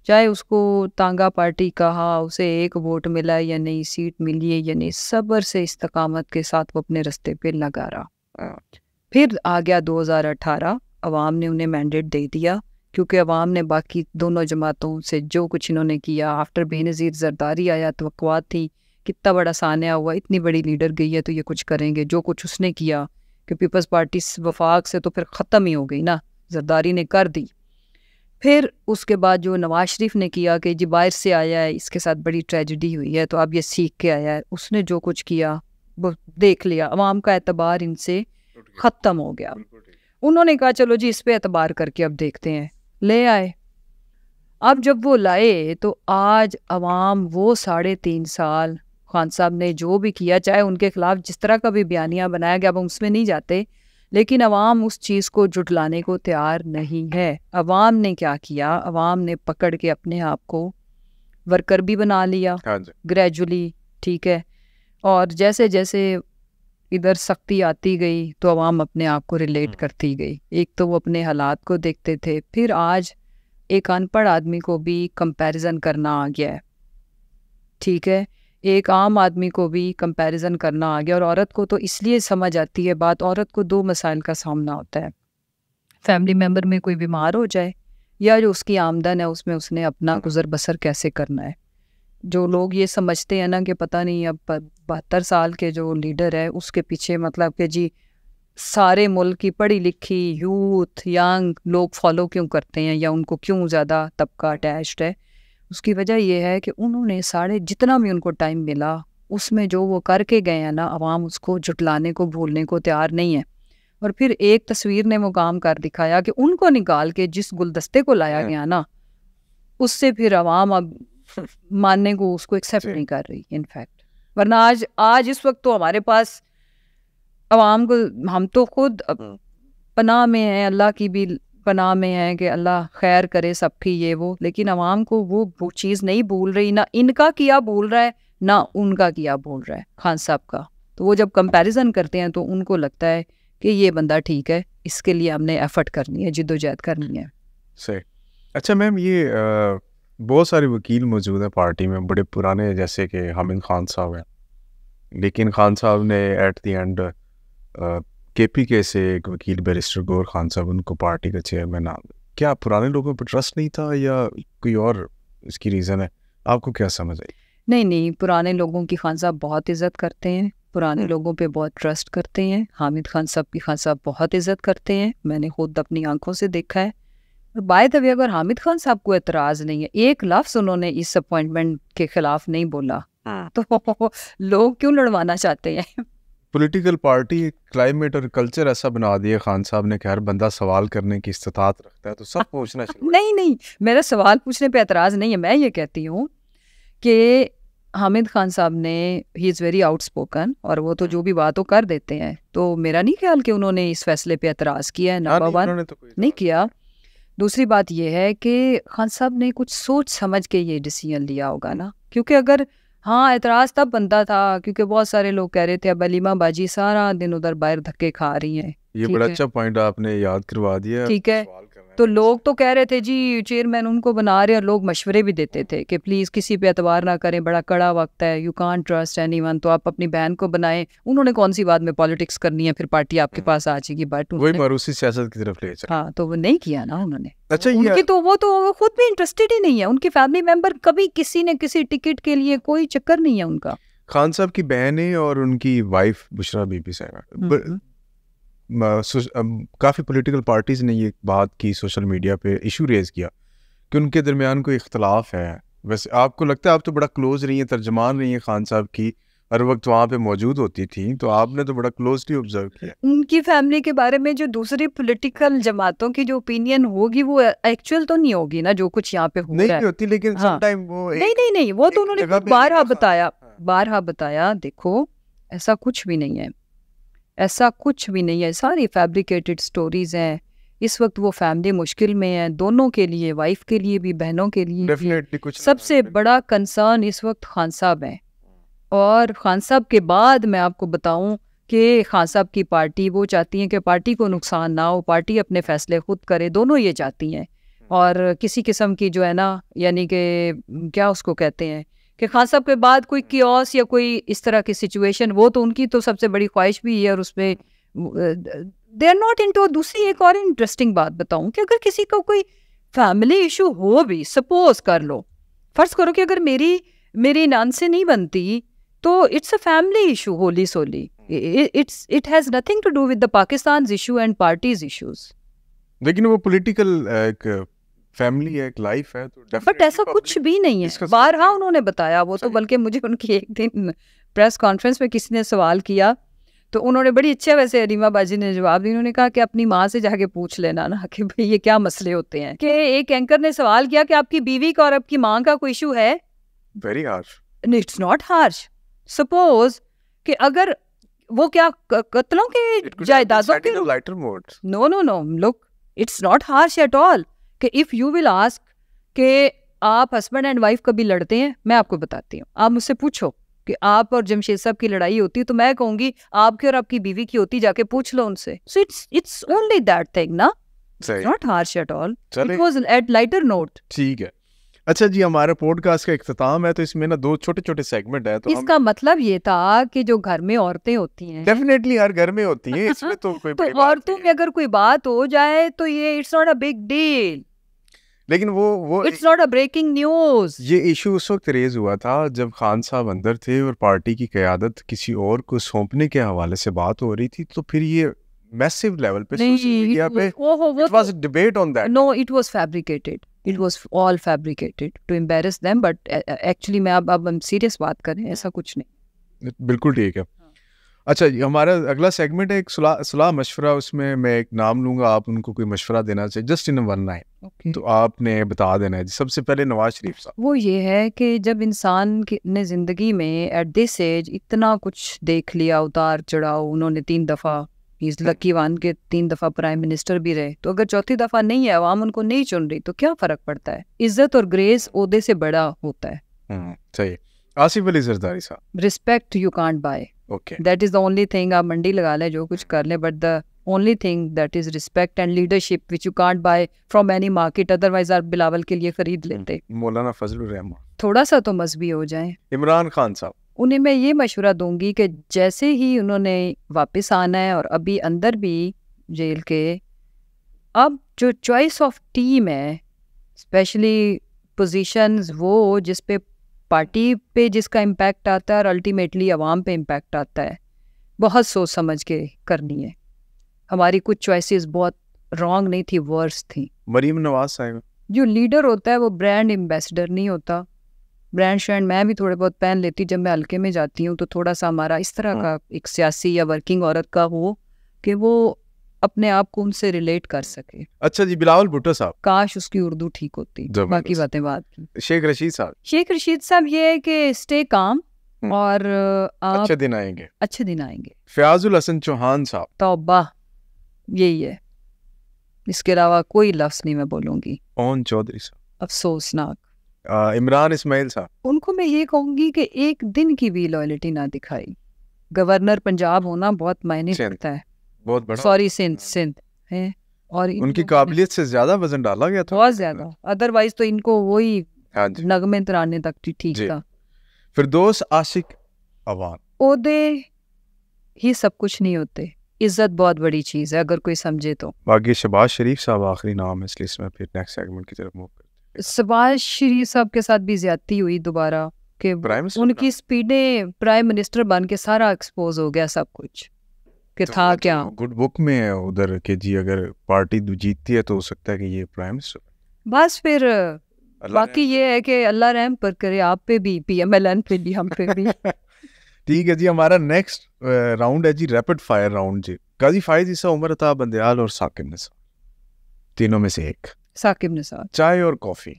चाहे उसको तांगा पार्टी कहा, उसे एक वोट मिला या नहीं, सीट मिली है या नहीं, सब्र से इस्तकामत के साथ वो अपने रास्ते पे लगा रहा। फिर आ गया 2018, अवाम ने उन्हें मैंडेट दे दिया, क्योंकि अवाम ने बाकी दोनों जमातों से जो कुछ इन्होंने किया, आफ्टर बेनज़ीर जरदारी आया, तवक्कुआत थी कितना बड़ा सान्या हुआ, इतनी बड़ी लीडर गई है तो ये कुछ करेंगे, जो कुछ उसने किया कि पीपल्स पार्टी वफाक से तो फिर ख़त्म ही हो गई ना, जरदारी ने कर दी। फिर उसके बाद जो नवाज शरीफ ने किया कि जी बाहर से आया है, इसके साथ बड़ी ट्रेजिडी हुई है तो अब ये सीख के आया है, उसने जो कुछ किया वो देख लिया, अवाम का एतबार इनसे ख़त्म हो गया। उन्होंने कहा चलो जी इस पे एतबार करके अब देखते हैं, ले आए। अब जब वो लाए तो आज अवाम वो 3.5 साल खान साहब ने जो भी किया, चाहे उनके खिलाफ जिस तरह का भी बयानिया बनाया गया, अब हम उसमें नहीं जाते, लेकिन अवाम उस चीज़ को जुटलाने को तैयार नहीं है। अवाम ने क्या किया, अवाम ने पकड़ के अपने आप को वर्कर भी बना लिया ग्रेजुअली, ठीक है, और जैसे जैसे इधर सख्ती आती गई तो अवाम अपने आप को रिलेट करती गई। एक तो वो अपने हालात को देखते थे, फिर आज एक अनपढ़ आदमी को भी कंपैरिजन करना आ गया है, ठीक है, एक आम आदमी को भी कंपैरिजन करना आ गया, और औरत को तो इसलिए समझ आती है बात, औरत को 2 मसाइल का सामना होता है, फैमिली मेम्बर में कोई बीमार हो जाए, या जो उसकी आमदन है उसमें उसने अपना गुजर बसर कैसे करना है। जो लोग ये समझते हैं ना कि पता नहीं अब 72 साल के जो लीडर है उसके पीछे मतलब कि जी सारे मुल्क की पढ़ी लिखी यूथ यंग लोग फॉलो क्यों करते हैं या उनको क्यों ज़्यादा तबका अटैच्ड है, उसकी वजह यह है कि उन्होंने जितना भी उनको टाइम मिला उसमें जो वो करके गए हैं ना, अवाम उसको जुटलाने को भूलने को तैयार नहीं है। और फिर एक तस्वीर ने वो काम कर दिखाया कि उनको निकाल के जिस गुलदस्ते को लाया गया ना, उससे फिर अवाम अब मानने को उसको एक्सेप्ट नहीं कर रही इनफैक्ट। वरना आज इस वक्त तो हमारे पास अवाम को, हम तो खुद पनाह में हैं, अल्लाह की भी पनाह में है कि अल्लाह खैर करे सबकी ये वो, लेकिन अवाम को वो चीज़ नहीं भूल रही, ना इनका किया भूल रहा है ना उनका किया भूल रहा है खान साहब का। तो वो जब कंपैरिजन करते हैं तो उनको लगता है कि ये बंदा ठीक है, इसके लिए हमने एफर्ट करनी है, जिद्दोजहद करनी है। सही। अच्छा मैम, ये बहुत सारे वकील मौजूद हैं पार्टी में, बड़े पुराने, जैसे कि हामिद खान साहब हैं, लेकिन खान साहब ने एट द एंड KPK से एक वकील बैरिस्टर गौर खान साहब उनको पार्टी का चेयरमैन नाम। क्या पुराने लोगों पर ट्रस्ट नहीं था या कोई और इसकी रीज़न है? आपको क्या समझ आई? नहीं, पुराने लोगों की खान साहब बहुत इज़्ज़त करते हैं, पुराने लोगों पे बहुत ट्रस्ट करते हैं। हामिद खान साहब की खान साहब बहुत इज़्ज़त करते हैं, मैंने खुद अपनी आंखों से देखा है। और बाय द वे, अगर हामिद खान साहब को एतराज़ नहीं है, एक लफ्ज़ उन्होंने इस अपॉइंटमेंट के खिलाफ नहीं बोला, तो लोग क्यों लड़वाना चाहते हैं? पॉलिटिकल पार्टी, क्लाइमेट और कल्चर ऐसा बना दिया खान साहब ने कि हर बंदा सवाल करने की इस्तात रखता है, तो सब पूछना शुरू। नहीं, मेरा सवाल पूछने पे एतराज़ नहीं है। मैं ये कहती हूँ कि हामिद खान साहब ने, ही इज़ वेरी आउटस्पोकन, और वो तो जो भी बात वो कर देते हैं, तो मेरा नहीं ख्याल कि उन्होंने इस फैसले पे एतराज़ किया है। नंबर वन, नहीं किया। दूसरी बात ये है कि खान साहब ने कुछ सोच समझ के ये डिसीजन लिया होगा ना, क्योंकि अगर हाँ, एतराज़ तब बनता था क्योंकि बहुत सारे लोग कह रहे थे अब अलीमा बाजी सारा दिन उधर बाहर धक्के खा रही हैं। ये बड़ा अच्छा पॉइंट आपने याद करवा दिया। ठीक है, तो लोग तो कह रहे थे जी चेयरमैन उनको बना रहे, और लोग मशवरे भी देते थे कि प्लीज़ किसी पे एतबार ना करें, बड़ा कड़ा वक्त है, यू कांट ट्रस्ट एनीवन, तो आप अपनी बहन को बनाएं। उन्होंने कौन सी बात में पॉलिटिक्स करनी है, फिर पार्टी आपके पास आ जाएगी। बट वही मारूसी सियासत की तरफ ले चला। हाँ, तो वो नहीं किया ना उन्होंने। अच्छा, उनकी तो वो खुद भी इंटरेस्टेड ही नहीं है, उनके फैमिली मेंबर कभी किसी ने किसी टिकट के लिए कोई चक्कर नहीं है उनका। खान साहब की बहनें और उनकी वाइफ बुशरा बीबी साहब, काफ़ी पॉलिटिकल पार्टीज़ ने ये बात की, सोशल मीडिया पे इशू रेज़ किया कि उनके दरमियान कोई इख्तलाफ है। वैसे आपको लगता है, आप तो बड़ा क्लोज रही हैं, तर्जमान रही हैं खान साहब की, हर वक्त वहाँ पे मौजूद होती थी, तो आपने तो बड़ा क्लोजली ऑब्जर्व किया। उनकी फैमिली के बारे में जो दूसरी पॉलिटिकल जमातों की जो ओपिनियन होगी वो एक्चुअल तो नहीं होगी ना, जो कुछ यहाँ पे हो रहा है। होती, लेकिन समटाइम वो नहीं, वो तो उन्होंने बारहा बताया, देखो ऐसा कुछ भी नहीं है, ऐसा कुछ भी नहीं है, सारी फैब्रिकेटेड स्टोरीज हैं। इस वक्त वो फैमिली मुश्किल में है, दोनों के लिए, वाइफ के लिए भी, बहनों के लिए भी। कुछ सबसे बड़ा कंसर्न इस वक्त खान साहब है, और खान साहब के बाद मैं आपको बताऊं कि खान साहब की पार्टी, वो चाहती हैं कि पार्टी को नुकसान ना हो, पार्टी अपने फैसले खुद करे, दोनों ये चाहती हैं। और किसी किस्म की जो है ना, यानी कि क्या उसको कहते हैं कि खान साहब के बाद कोई कियोस या कोई इस तरह की सिचुएशन, वो तो उनकी तो सबसे बड़ी ख्वाहिश भी है, और उसमें दे आर नॉट इनटू। दूसरी एक और इंटरेस्टिंग बात बताऊं कि अगर किसी को कोई फैमिली इशू हो भी, सपोज कर लो, फर्ज करो कि अगर मेरी नान से नहीं बनती, तो it's a family issue wholly solely, it has nothing to do with the Pakistan issue and parties issues. लेकिन वो पॉलिटिकल एक फैमिली है, एक लाइफ है, तो बट ऐसा कुछ भी नहीं है। बारहा उन्होंने बताया वो तो, बल्कि मुझे उनकी एक दिन प्रेस कॉन्फ्रेंस में किसी ने सवाल किया तो उन्होंने बड़ी अच्छा, वैसे अलीमा बाजी ने जवाब दिया, उन्होंने कहा कि अपनी माँ से जाके पूछ लेना ना कि भाई ये क्या मसले होते हैं। कि एक एंकर ने सवाल किया कि आपकी बीवी का और आपकी माँ का कोई इशू है। Very harsh. It's not harsh. Suppose कि अगर वो क्या कत्लों के, जायदादों के, lighter mode, no look, it's not harsh at all. कि इफ यू विल आस्क कि आप हस्बैंड एंड वाइफ कभी लड़ते हैं, मैं आपको बताती हूँ, आप मुझसे पूछो कि आप और जमशेद साहब की लड़ाई होती है, तो मैं कहूंगी आपकी और आपकी बीवी की होती, जाके पूछ लो उनसे। So it's only that thing ना, not harsh at all, it was at lighter note. ठीक है। अच्छा जी, हमारे पॉडकास्ट का इख्तिताम है, तो इसमें ना 2 छोटे-छोटे सेगमेंट है, तो इसका मतलब ये था कि जो घर में औरतें होती हैं, डेफिनेटली हर घर में होती हैं, इसमें तो कोई तो औरतों में अगर कोई बात हो जाए तो ये it's not a big deal, लेकिन वो it's not a breaking news. ये इशू उस वक्त रेज हुआ था जब खान साहब अंदर थे और पार्टी की क़यादत किसी और को सौंपने के हवाले से बात हो रही थी, तो फिर ये मैसिव लेवल पे सोशल मीडिया पे it was a debate on that. No, it was fabricated, it was all fabricated to embarrass them, but actually मैं अब हम सीरियस बात कर रहे हैं, ऐसा कुछ नहीं। बिल्कुल ठीक है। अच्छा, हमारा अगला सेगमेंट है एक सुलह मशवरा, उसमें मैं एक नाम लूंगा, आप उनको कोई मशवरा देना चाहिए, जस्ट इन वन लाइन, तो आपने बता देना है। सबसे पहले नवाज शरीफ साहब। वो ये है कि जब इंसान ने ज़िंदगी में एट दिस एज इतना कुछ देख लिया, उतार चढ़ाव, उन्होंने 3 दफ़ा, इस लकी वन के 3 दफ़ा प्राइम मिनिस्टर भी रहे, तो अगर चौथी दफ़ा नहीं है, अवाम उनको नहीं चुन रही, तो क्या फ़र्क पड़ता है? इज्जत और ग्रेस ओहदे से बड़ा होता है। सही। आसिफ अली जरदारी साहब। Respect you can't buy, okay, that is the only thing. आप मंडी लगा लें, जो कुछ कर लें, but the only thing that is respect and leadership which you can't buy from any market, otherwise आप बिलावल के लिए खरीद लेते। मौलाना फजलुर रहमान। थोड़ा सा तो मजहबी हो जाए। इमरान खान साहब। उन्हें मैं ये मशवरा दूंगी कि जैसे ही उन्होंने वापस आना है और अभी अंदर भी जेल के, अब जो चॉइस ऑफ टीम है, स्पेशली पोजीशंस वो जिस पे पार्टी पे जिसका इम्पैक्ट आता है और अल्टीमेटली आवाम पे इम्पैक्ट आता है, बहुत सोच समझ के करनी है। हमारी कुछ चॉइसेस बहुत रॉन्ग नहीं थी, वर्स थी। मरीम नवाज साहब। जो लीडर होता है वो ब्रांड एम्बेसडर नहीं होता। ब्रांड श्रांड मैं भी थोड़े बहुत पहन लेती जब मैं हल्के में जाती हूँ, तो थोड़ा सा हमारा इस तरह का एक सियासी या वर्किंग औरत का हो कि वो अपने आप को उनसे रिलेट कर सके। अच्छा जी, बिलावल भुट्टो साहब। काश उसकी उर्दू ठीक होती, बाकी बातें बात की। शेख रशीद साहब। शेख रशीद साहब ये है कि स्टे काम और आप अच्छे दिन आएंगे, अच्छे दिन आएंगे। फयाजुल हसन चौहान साहब। तौबा, यही है, इसके अलावा कोई लफ्ज नहीं मैं बोलूंगी। ओन चौधरी साहब। अफसोसनाक। इमरान इस्माइल साहब। उनको मैं ये कहूंगी कि एक दिन की भी लॉयल्टी ना दिखाई। गवर्नर पंजाब होना बहुत मायने रखता है, बहुत बड़ा। सॉरी सिंध है, और उनकी काबिलियत से ज्यादा वजन डाला गया था, बहुत ज्यादा। अदरवाइज तो इनको वही हाँ जी, नगमे तराने तक ठीक था। फिरदौस आशिक अवान। ओहदे ही सब कुछ नहीं होते, इज्जत बहुत बड़ी चीज है अगर कोई समझे तो। बाकी शहबाज शरीफ साहब आखिरी नाम है इस लिस्ट में, फिर नेक्स्ट सेगमेंट की तरफ मूव करते हैं। शहबाज शरीफ साहब के साथ भी ज्यादती हुई दोबारा कि उनकी स्पीडें प्राइम मिनिस्टर बन के सारा एक्सपोज हो गया सब कुछ कि तो था क्या। गुड बुक में है उधर के जी, अगर पार्टी जीतती है तो हो सकता है कि ये प्राइम मिनिस्टर। बस फिर बाकी ये है कि अल्लाह रहम पर करे आप पे भी, PMLN पे भी, हम पे भी। ठीक है जी, हमारा नेक्स्ट राउंड है जी रैपिड फायर राउंड जी। काजी फाइज ईसा, उमर अता बंदयाल और साकिब निसार, तीनों में से एक। साकिब निसार। चाय और कॉफी?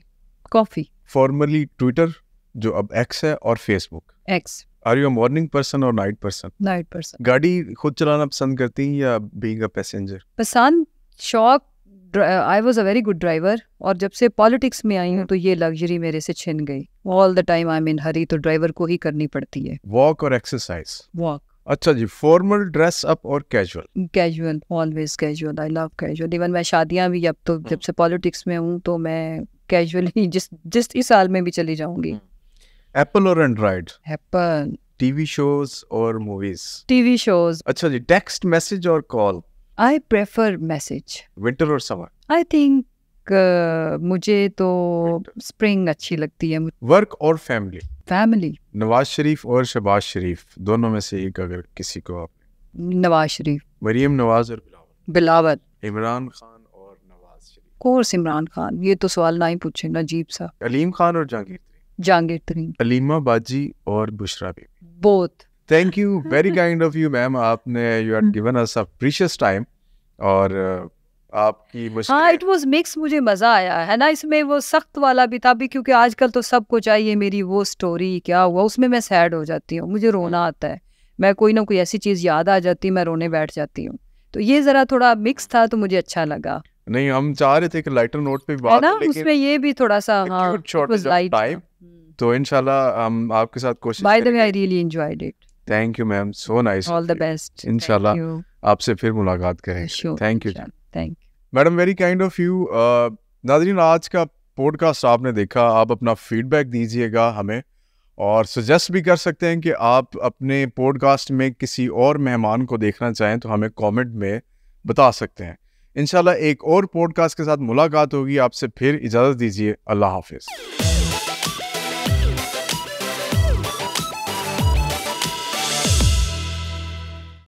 कॉफी। फॉर्मली ट्विटर जो अब एक्स है, और Facebook. X. Are you a morning person और नाइट पर्सन? Night person. गाड़ी खुद चलाना पसंद करती हैं या बीइंग अ पैसेंजर? पसंद, शौक। I was a very good driver, और जब से पॉलिटिक्स में आई हूँ तो ये लग्जरी मेरे से छिन गई। All the time I am in hurry, तो ड्राइवर को ही करनी पड़ती है। वॉक और एक्सरसाइज? वॉक। अच्छा जी, फॉर्मल ड्रेस अप और casual? Casual, always casual. I love casual. Even मैं शादियां भी अब तो जब से पॉलिटिक्स में हूँ तो मैं कैजुअल ही जिस इस साल में भी चली जाऊंगी। एप्पल और एंड्रॉइड? एप्पल। टीवी शोज और मूवीज? TV shows. अच्छा जी, टेक्स्ट मैसेज और call? I prefer message. Winter और समर? आई थिंक मुझे तो स्प्रिंग अच्छी लगती है। वर्क और फैमिली? फैमिली। नवाज शरीफ और शहबाज शरीफ, दोनों में से एक अगर किसी को आप? नवाज शरीफ। मरीम नवाज और बिलावल? बिलावल। इमरान खान और नवाज शरीफ? कोर्स इमरान खान, ये तो सवाल ना ही पूछे, अजीब सा। अलीम खान और जहांगीर तरीन? जहांगीर तरीन। अलीमा बाजी और Bushra Bibi? Both. Thank you, very kind of you ma'am, आपने you have given us a precious time. और आपकी हाँ, इट वाज मिक्स, मुझे मजा आया है ना इसमें। वो सख्त वाला भी था भी, क्योंकि आजकल तो सबको चाहिए मेरी वो स्टोरी क्या हुआ, उसमें मैं सैड हो जाती हूँ, मुझे रोना आता है। मैं कोई ना कोई ऐसी चीज याद आ जाती है, मैं रोने बैठ जाती हूँ। तो ये जरा थोड़ा मिक्स था तो मुझे अच्छा लगा। नहीं, हम चाह रहे थे कि लाइटर नोट पे बात ना, उसमें ये भी थोड़ा सा हाँ, टाइम, तो इंशाल्लाह हम आपके साथ कोशिश by the way I really enjoyed it. Thank you ma'am, so nice. All the best. इंशाल्लाह आपसे फिर मुलाकात करेंगे। Thank you thank madam, very kind of you. नाज़रीन, आज का पॉडकास्ट आपने देखा, आप अपना फीडबैक दीजिएगा हमें, और सजेस्ट भी कर सकते हैं कि आप अपने पॉडकास्ट में किसी और मेहमान को देखना चाहें तो हमें कमेंट में बता सकते हैं। इंशाल्लाह एक और पॉडकास्ट के साथ मुलाकात होगी आपसे, फिर इजाज़त दीजिए, अल्लाह हाफिज़।